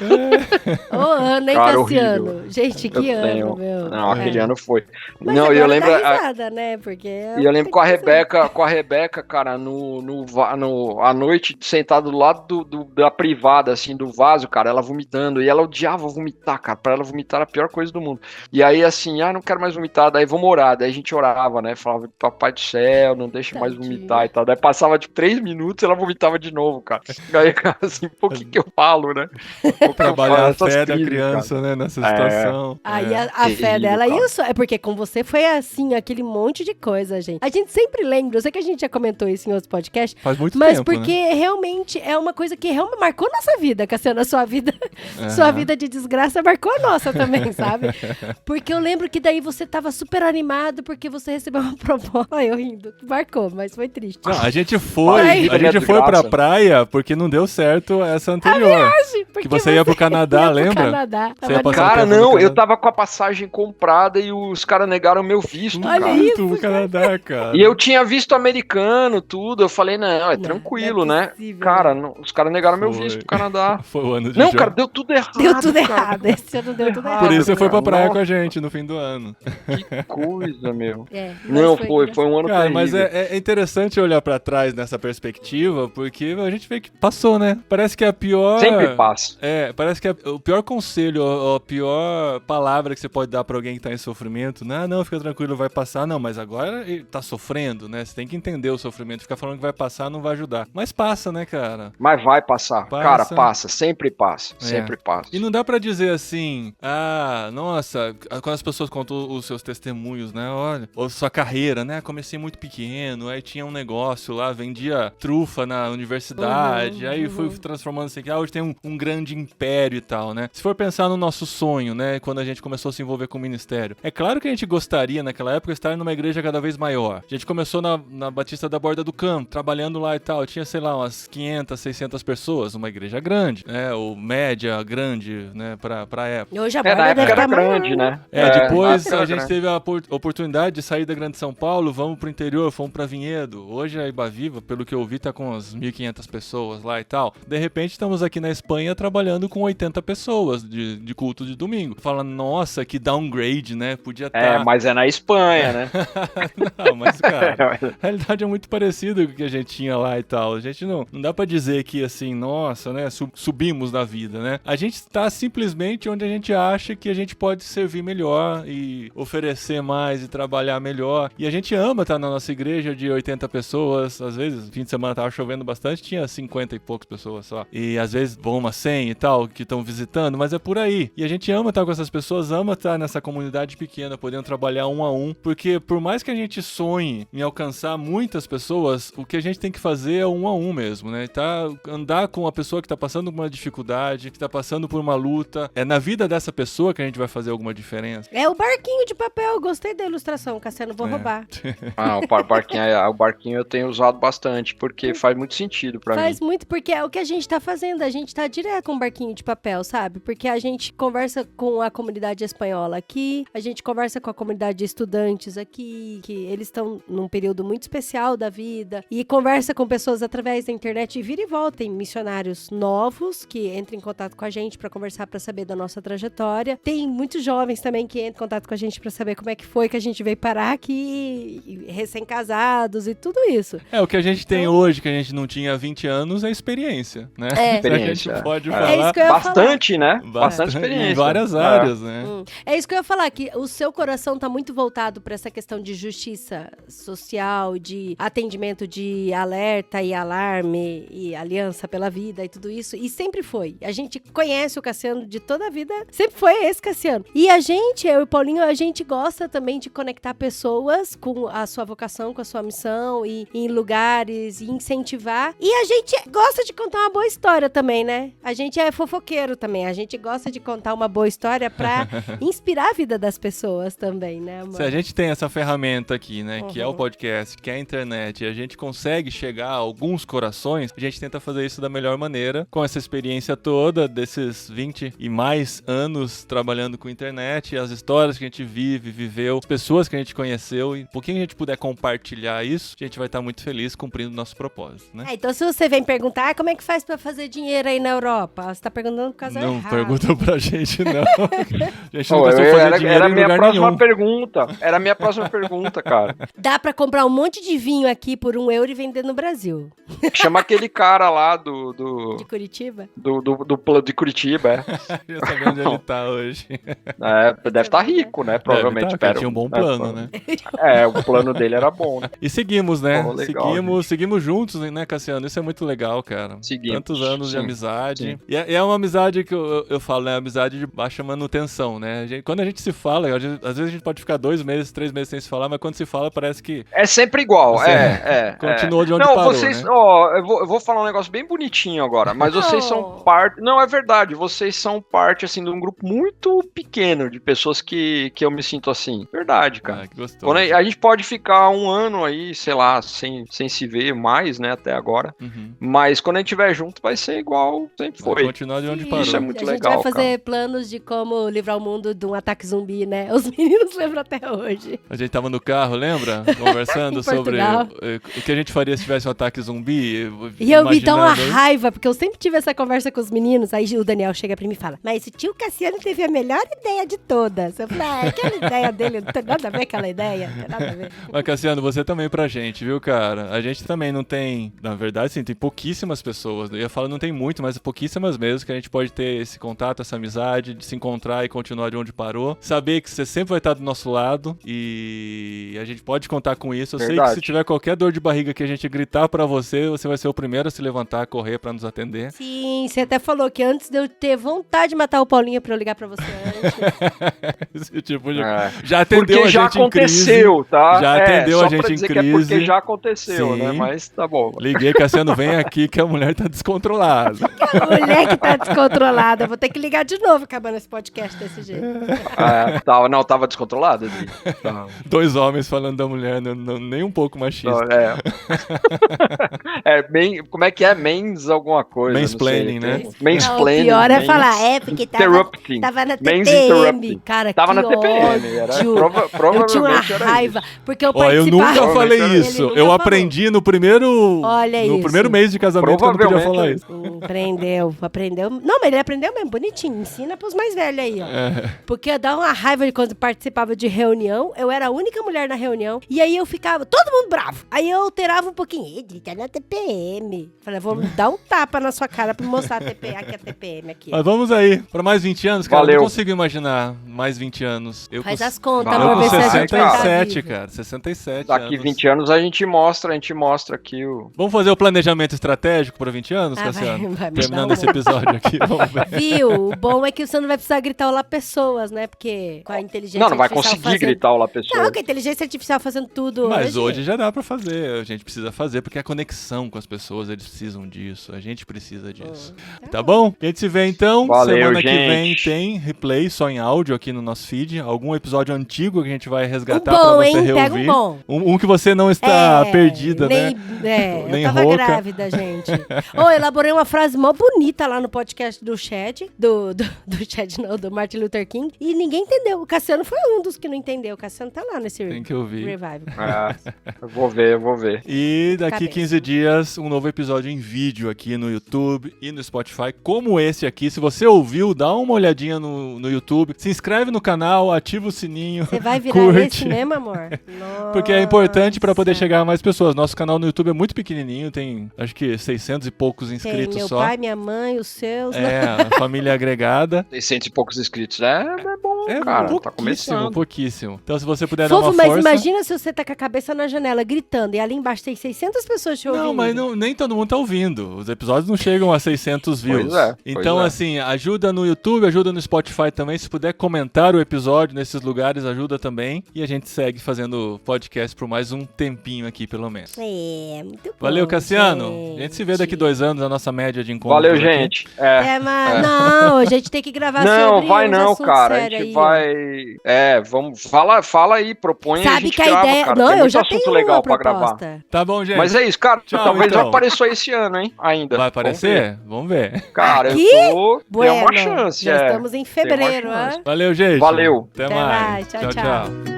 Ô, Ana, hein, Cara, Cassiano? horrível. Gente, que Eu ano, tenho. meu. Não, aquele É. ano foi. Mas Não, e eu agora lembro. dá risada, né? Porque E eu lembro com a Rebeca, cara, à noite, sentado do lado da privada, assim, do vaso, cara, ela vomitando. E ela odiava vomitar, cara. Pra ela vomitar era a pior coisa do mundo. E aí, assim, não quero mais vomitar, daí vamos orar. Daí a gente orava, né? Falava, papai do céu, não deixa mais Tadinha. vomitar e tal. Daí passava, tipo, 3 minutos e ela vomitava de novo, cara. Aí, cara, assim, pô, o que eu falo, né? Trabalhar a Essas fé da crises, criança, né? Nessa É. situação. Aí É. a fé terrível, dela, cara. isso é porque com você foi assim, aquele monte de coisa, gente. A gente sempre lembra, eu sei que a gente já comentou isso em outros podcasts, Faz muito mas tempo, porque né? realmente é uma coisa que realmente marcou nossa vida, Cassiano, a sua vida, Aham. sua vida de desgraça marcou a nossa também, sabe? Porque eu lembro que daí você tava super animado porque você recebeu uma proposta. Olha, eu rindo, marcou, mas foi triste. Não, a gente Ai, foi vida pra desgraça. praia porque não deu certo essa anterior. Porque que você ia pro Canadá, ia pro lembra? Canadá. Você ia Tava passar Cara, tempo no não, eu Canadá. tava com a passagem comprada e os caras negaram meu visto, Olha cara. isso, Muito pro Canadá, cara. E eu tinha visto americano, tudo. Eu falei, não, é Não, tranquilo, não é né? possível, Cara, né? não, os caras negaram meu Foi. visto pro Canadá. Foi o ano de Não, jogo. cara, deu tudo errado. Deu tudo cara. errado, esse ano deu tudo errado. Por isso você foi pra cara. praia Nossa. com a gente no fim do ano. Que coisa, meu. É, mas Não, foi um ano Cara, terrível. mas é interessante olhar pra trás nessa perspectiva, porque a gente vê que passou, né? Parece que a pior... Sempre passa. Parece que o pior conselho, ou a pior palavra que você pode dar pra alguém que tá em sofrimento, não, fica tranquilo, vai passar. Não, mas agora ele tá sofrendo, né? Você tem que entender o sofrimento. Ficar falando que vai passar não vai ajudar. Mas passa, né, cara? Mas vai passar. Passa. Cara, passa. Sempre passa. É. Sempre passa. E não dá pra dizer assim, nossa, quando as pessoas contam os seus testemunhos, né? Olha, ou sua carreira, né? Comecei muito pequeno, aí tinha um negócio lá, vendia trufa na universidade, aí fui transformando assim, hoje tem um grande império e tal, né? Se for pensar no nosso sonho, né? Quando a gente começou a se envolver com o ministério. É claro que a gente gostaria, naquela época, estar numa igreja cada vez maior. A gente começou na Batista da Borda do Campo, trabalhando lá e tal. Tinha, sei lá, umas 500, 600 pessoas, uma igreja grande, né? Ou média, grande, né? Pra época. Hoje a Na borda época deve era estar maior. grande, né? Depois na época a era gente grande. teve a oportunidade de sair da Grande São Paulo, vamos pro interior, fomos pra Vinhedo. Hoje a Ibaviva, pelo que eu vi, tá com umas 1.500 pessoas lá e tal. De repente estamos aqui na Espanha trabalhando com 80 pessoas de culto de domingo. Fala, nossa, que downgrade, né? Podia estar... Mas é na Espanha, né? Não, mas cara, a realidade é muito parecida com o que a gente tinha lá e tal. A gente não dá pra dizer que assim, nossa, né, subimos na vida, né? A gente tá simplesmente onde a gente acha que a gente pode servir melhor e oferecer mais e trabalhar melhor. E a gente ama estar na nossa igreja de 80 pessoas. Às vezes, fim de semana tava chovendo bastante, tinha 50 e poucas pessoas só. E às vezes vão umas 100 e tal, que estão visitando, mas é por aí. E a gente ama estar com essas pessoas, ama estar nessa comunidade pequena, podendo trabalhar um a um, porque por mais que a gente sonhe em alcançar muitas pessoas, o que a gente tem que fazer é um a um mesmo, né? Andar com a pessoa que tá passando por uma dificuldade, que tá passando por uma luta. É na vida dessa pessoa que a gente vai fazer alguma diferença. É o barquinho de papel, gostei da ilustração, Cassiano, vou roubar. O barquinho eu tenho usado bastante, porque faz muito sentido pra mim. Faz muito, porque é o que a gente tá fazendo, a gente tá direto com o barquinho de papel, sabe? Porque a gente conversa com a comunidade espanhola aqui, a gente conversa com a comunidade de estudantes aqui, que eles estão num período muito especial da vida, e conversa com pessoas através da internet e vira e volta. Tem missionários novos que entram em contato com a gente pra conversar, pra saber da nossa trajetória. Tem muitos jovens também que entram em contato com a gente pra saber como é que foi que a gente veio parar aqui, recém-casados e tudo isso. O que a gente tem hoje, que a gente não tinha há 20 anos, é experiência, né? Experiência. A gente pode É isso falar que eu ia bastante, falar. né? Bastante experiência. em várias áreas, né? É isso que eu ia falar, que o seu coração tá muito voltado pra essa questão de justiça social, de atendimento de alerta e alarme e aliança pela vida e tudo isso, e sempre foi. A gente conhece o Cassiano de toda a vida, sempre foi esse Cassiano. E a gente, eu e o Paulinho, a gente gosta também de conectar pessoas com a sua vocação, com a sua missão, e em lugares, e incentivar. E a gente gosta de contar uma boa história também, né? A gente é fofoqueiro também, a gente gosta de contar uma boa história pra inspirar a vida das pessoas também, né, amor? Se a gente tem essa ferramenta aqui, né, que é o podcast, que é a internet, e a gente consegue chegar a alguns corações, a gente tenta fazer isso da melhor maneira, com essa experiência toda, desses 20 e mais anos trabalhando com internet, as histórias que a gente viveu, as pessoas que a gente conheceu, e um pouquinho que a gente puder compartilhar isso, a gente vai estar muito feliz cumprindo o nosso propósito, né? Então se você vem perguntar, como é que faz pra fazer dinheiro aí na Europa? Você tá perguntando por causa Não errada. pergunta pra gente, não. A gente não conseguiu fazer dinheiro Era a em minha lugar próxima nenhum. pergunta. Era a minha próxima pergunta, cara. Dá pra comprar um monte de vinho aqui por €1 e vender no Brasil. Chama aquele cara lá do De Curitiba? de Curitiba, é. Já sabe onde ele tá hoje. Deve estar rico, né? Provavelmente. Deve tá, tinha um bom plano, né? O plano dele era bom, né? E seguimos, né? Pô, legal, seguimos juntos, né, Cassiano? Isso é muito legal, cara. Seguimos, Tantos anos de sim, amizade. sim. E é uma amizade que eu falo, né? Amizade de baixa manutenção, né? Quando a gente se fala, às vezes a gente pode ficar 2 meses, 3 meses sem se falar, mas quando se fala parece que... É sempre igual, Continuou de onde não, parou, vocês, né? eu vou falar um negócio bem bonitinho agora, mas vocês são parte... Não, é verdade, vocês são parte, assim, de um grupo muito pequeno de pessoas que eu me sinto assim. Verdade, cara. Que gostoso. Quando a gente pode ficar um ano aí, sei lá, sem se ver mais, né, até agora, mas quando a gente estiver junto vai ser igual sempre Vai foi. continuar de onde parou. Isso é muito A gente legal, vai fazer cara. planos de como livrar o mundo de um ataque zumbi, né? Os meninos lembram até hoje. A gente tava no carro, lembra? Conversando Em sobre Portugal. o que a gente faria se tivesse um ataque zumbi. E eu me dou uma imaginando- raiva, porque eu sempre tive essa conversa com os meninos. Aí o Daniel chega pra mim e fala: mas o tio Cassiano teve a melhor ideia de todas. Eu falei: aquela ideia dele não tem nada a ver com aquela ideia. Não tem nada a ver. Mas, Cassiano, você também pra gente, viu, cara? A gente também não tem... Na verdade, sim, tem pouquíssimas pessoas. Eu ia falar não tem muito, mas pouquíssimas mesmo que a gente pode ter esse contato, essa amizade, de se encontrar e continuar de onde parou. Saber que você sempre vai estar do nosso lado e a gente pode contar com isso. Eu sei que se tiver qualquer dor de barriga que a gente gritar pra você, você vai ser o primeiro a se levantar, a correr pra nos atender. Sim, você até falou que antes de eu ter vontade de matar o Paulinho pra eu ligar pra você antes. Esse tipo de... Já atendeu Porque a já gente em crise. aconteceu, tá? Já atendeu só a gente pra em dizer crise. Que é porque já aconteceu, Sim. né? Mas tá bom. Liguei, Cassiano, vem aqui que a mulher tá descontrolada. A mulher que tá descontrolada. Vou ter que ligar de novo acabando esse podcast desse jeito. Tava descontrolado. Dois homens falando da mulher, nem um pouco machista. Como é que é? Mens alguma coisa. Mansplaining, né? Mansplaining. O pior é falar, porque Interrupting. tava na Mens TPM. interrupting. Cara, Tava que na TPM. Era, ódio. Eu tinha uma provavelmente era raiva, isso. porque eu Ó, eu participava... nunca falei Ele isso. nunca Eu falou. aprendi no primeiro... Olha no isso. primeiro mês de casamento que eu não podia falar Provavelmente. isso. Aprendeu. Não, mas ele aprendeu mesmo, bonitinho. Ensina pros mais velhos aí, ó. Porque dá uma raiva de quando participava de reunião. Eu era a única mulher na reunião. E aí eu ficava, todo mundo bravo. Aí eu alterava um pouquinho. Ele tá na TPM. Falei, vou dar um tapa na sua cara pra mostrar a TPM aqui, a TPM aqui. Mas vamos aí, pra mais 20 anos, cara. Eu Valeu. não consigo imaginar mais 20 anos. Faz as contas, Valeu. Eu amor, com ver se a gente vai estar 67, vivo. cara. 67 Daqui anos. 20 anos a gente mostra aqui o... Vamos fazer o planejamento estratégico pra 20 anos, Ah, Cassiano? vai me Terminando dar esse um- episódio aqui, vamos ver. Viu? O bom é que você não vai precisar gritar olá pessoas, né? Porque com a inteligência Não vai artificial conseguir gritar lá a pessoa. Não, com a inteligência artificial fazendo tudo Mas hoje já dá pra fazer. A gente precisa fazer porque a conexão com as pessoas, eles precisam disso. A gente precisa disso. Tá bom? A gente se vê então. Valeu, Semana que gente. vem tem replay só em áudio aqui no nosso feed. Algum episódio antigo que a gente vai resgatar Um pra bom, você hein? reouvir. Pega um bom. Um que você não está perdida, nem, né? Nem eu tava rouca. grávida, gente. Eu elaborei uma frase mó bonita lá no podcast do Chad, do Chad não, do Martin Luther King, e ninguém entendeu. O Cassiano foi um dos que não entendeu. O Cassiano tá lá nesse Tem que ouvir. revival. Eu vou ver. E daqui Cabeça. 15 dias, um novo episódio em vídeo aqui no YouTube e no Spotify, como esse aqui. Se você ouviu, dá uma olhadinha no YouTube, se inscreve no canal, ativa o sininho. Você vai virar curte. esse mesmo, amor? Porque é importante pra poder Nossa. chegar a mais pessoas. Nosso canal no YouTube é muito pequenininho, tem acho que 600 e poucos Tem inscritos meu só. pai, minha mãe, os seus. É, a família agregada. 600 e poucos inscritos. É bom, É cara. Tá pouquíssimo, começando. pouquíssimo. Então se você puder dar Fofo, uma mas força... imagina se você tá com a cabeça na janela gritando e ali embaixo tem 600 pessoas te ouvindo. Não, mas nem todo mundo tá ouvindo. Os episódios não chegam a 600 views. Pois é, Então, pois é. assim, ajuda no YouTube, ajuda no Spotify também. Se puder comentar o episódio nesses lugares, ajuda também. E a gente segue fazendo podcast por mais um tempinho aqui, pelo menos. É, muito bom. Valeu, Cassiano. A gente se vê daqui 2 anos, a nossa média de encontros. Valeu, aqui. gente. É, mas não, a gente tem que gravar Não, sobre vai uns não, assuntos cara. A sérios gente aí. vai. Vamos. Fala aí, propõe. a Sabe gente que a grava, ideia... cara. Não, Tem eu muito já assunto tenho legal uma pra gravar. proposta. Tá bom, gente. Mas é isso, cara. Tchau, Talvez então. eu apareça esse ano, hein? Ainda. Vai Vamos ver. aparecer? Vamos ver. Cara, Aqui? eu tô. Tem uma Bueno, chance, já é. estamos em Tem uma fevereiro, chance. hein? Valeu, gente. Valeu. Até Até mais. mais. Tchau, tchau.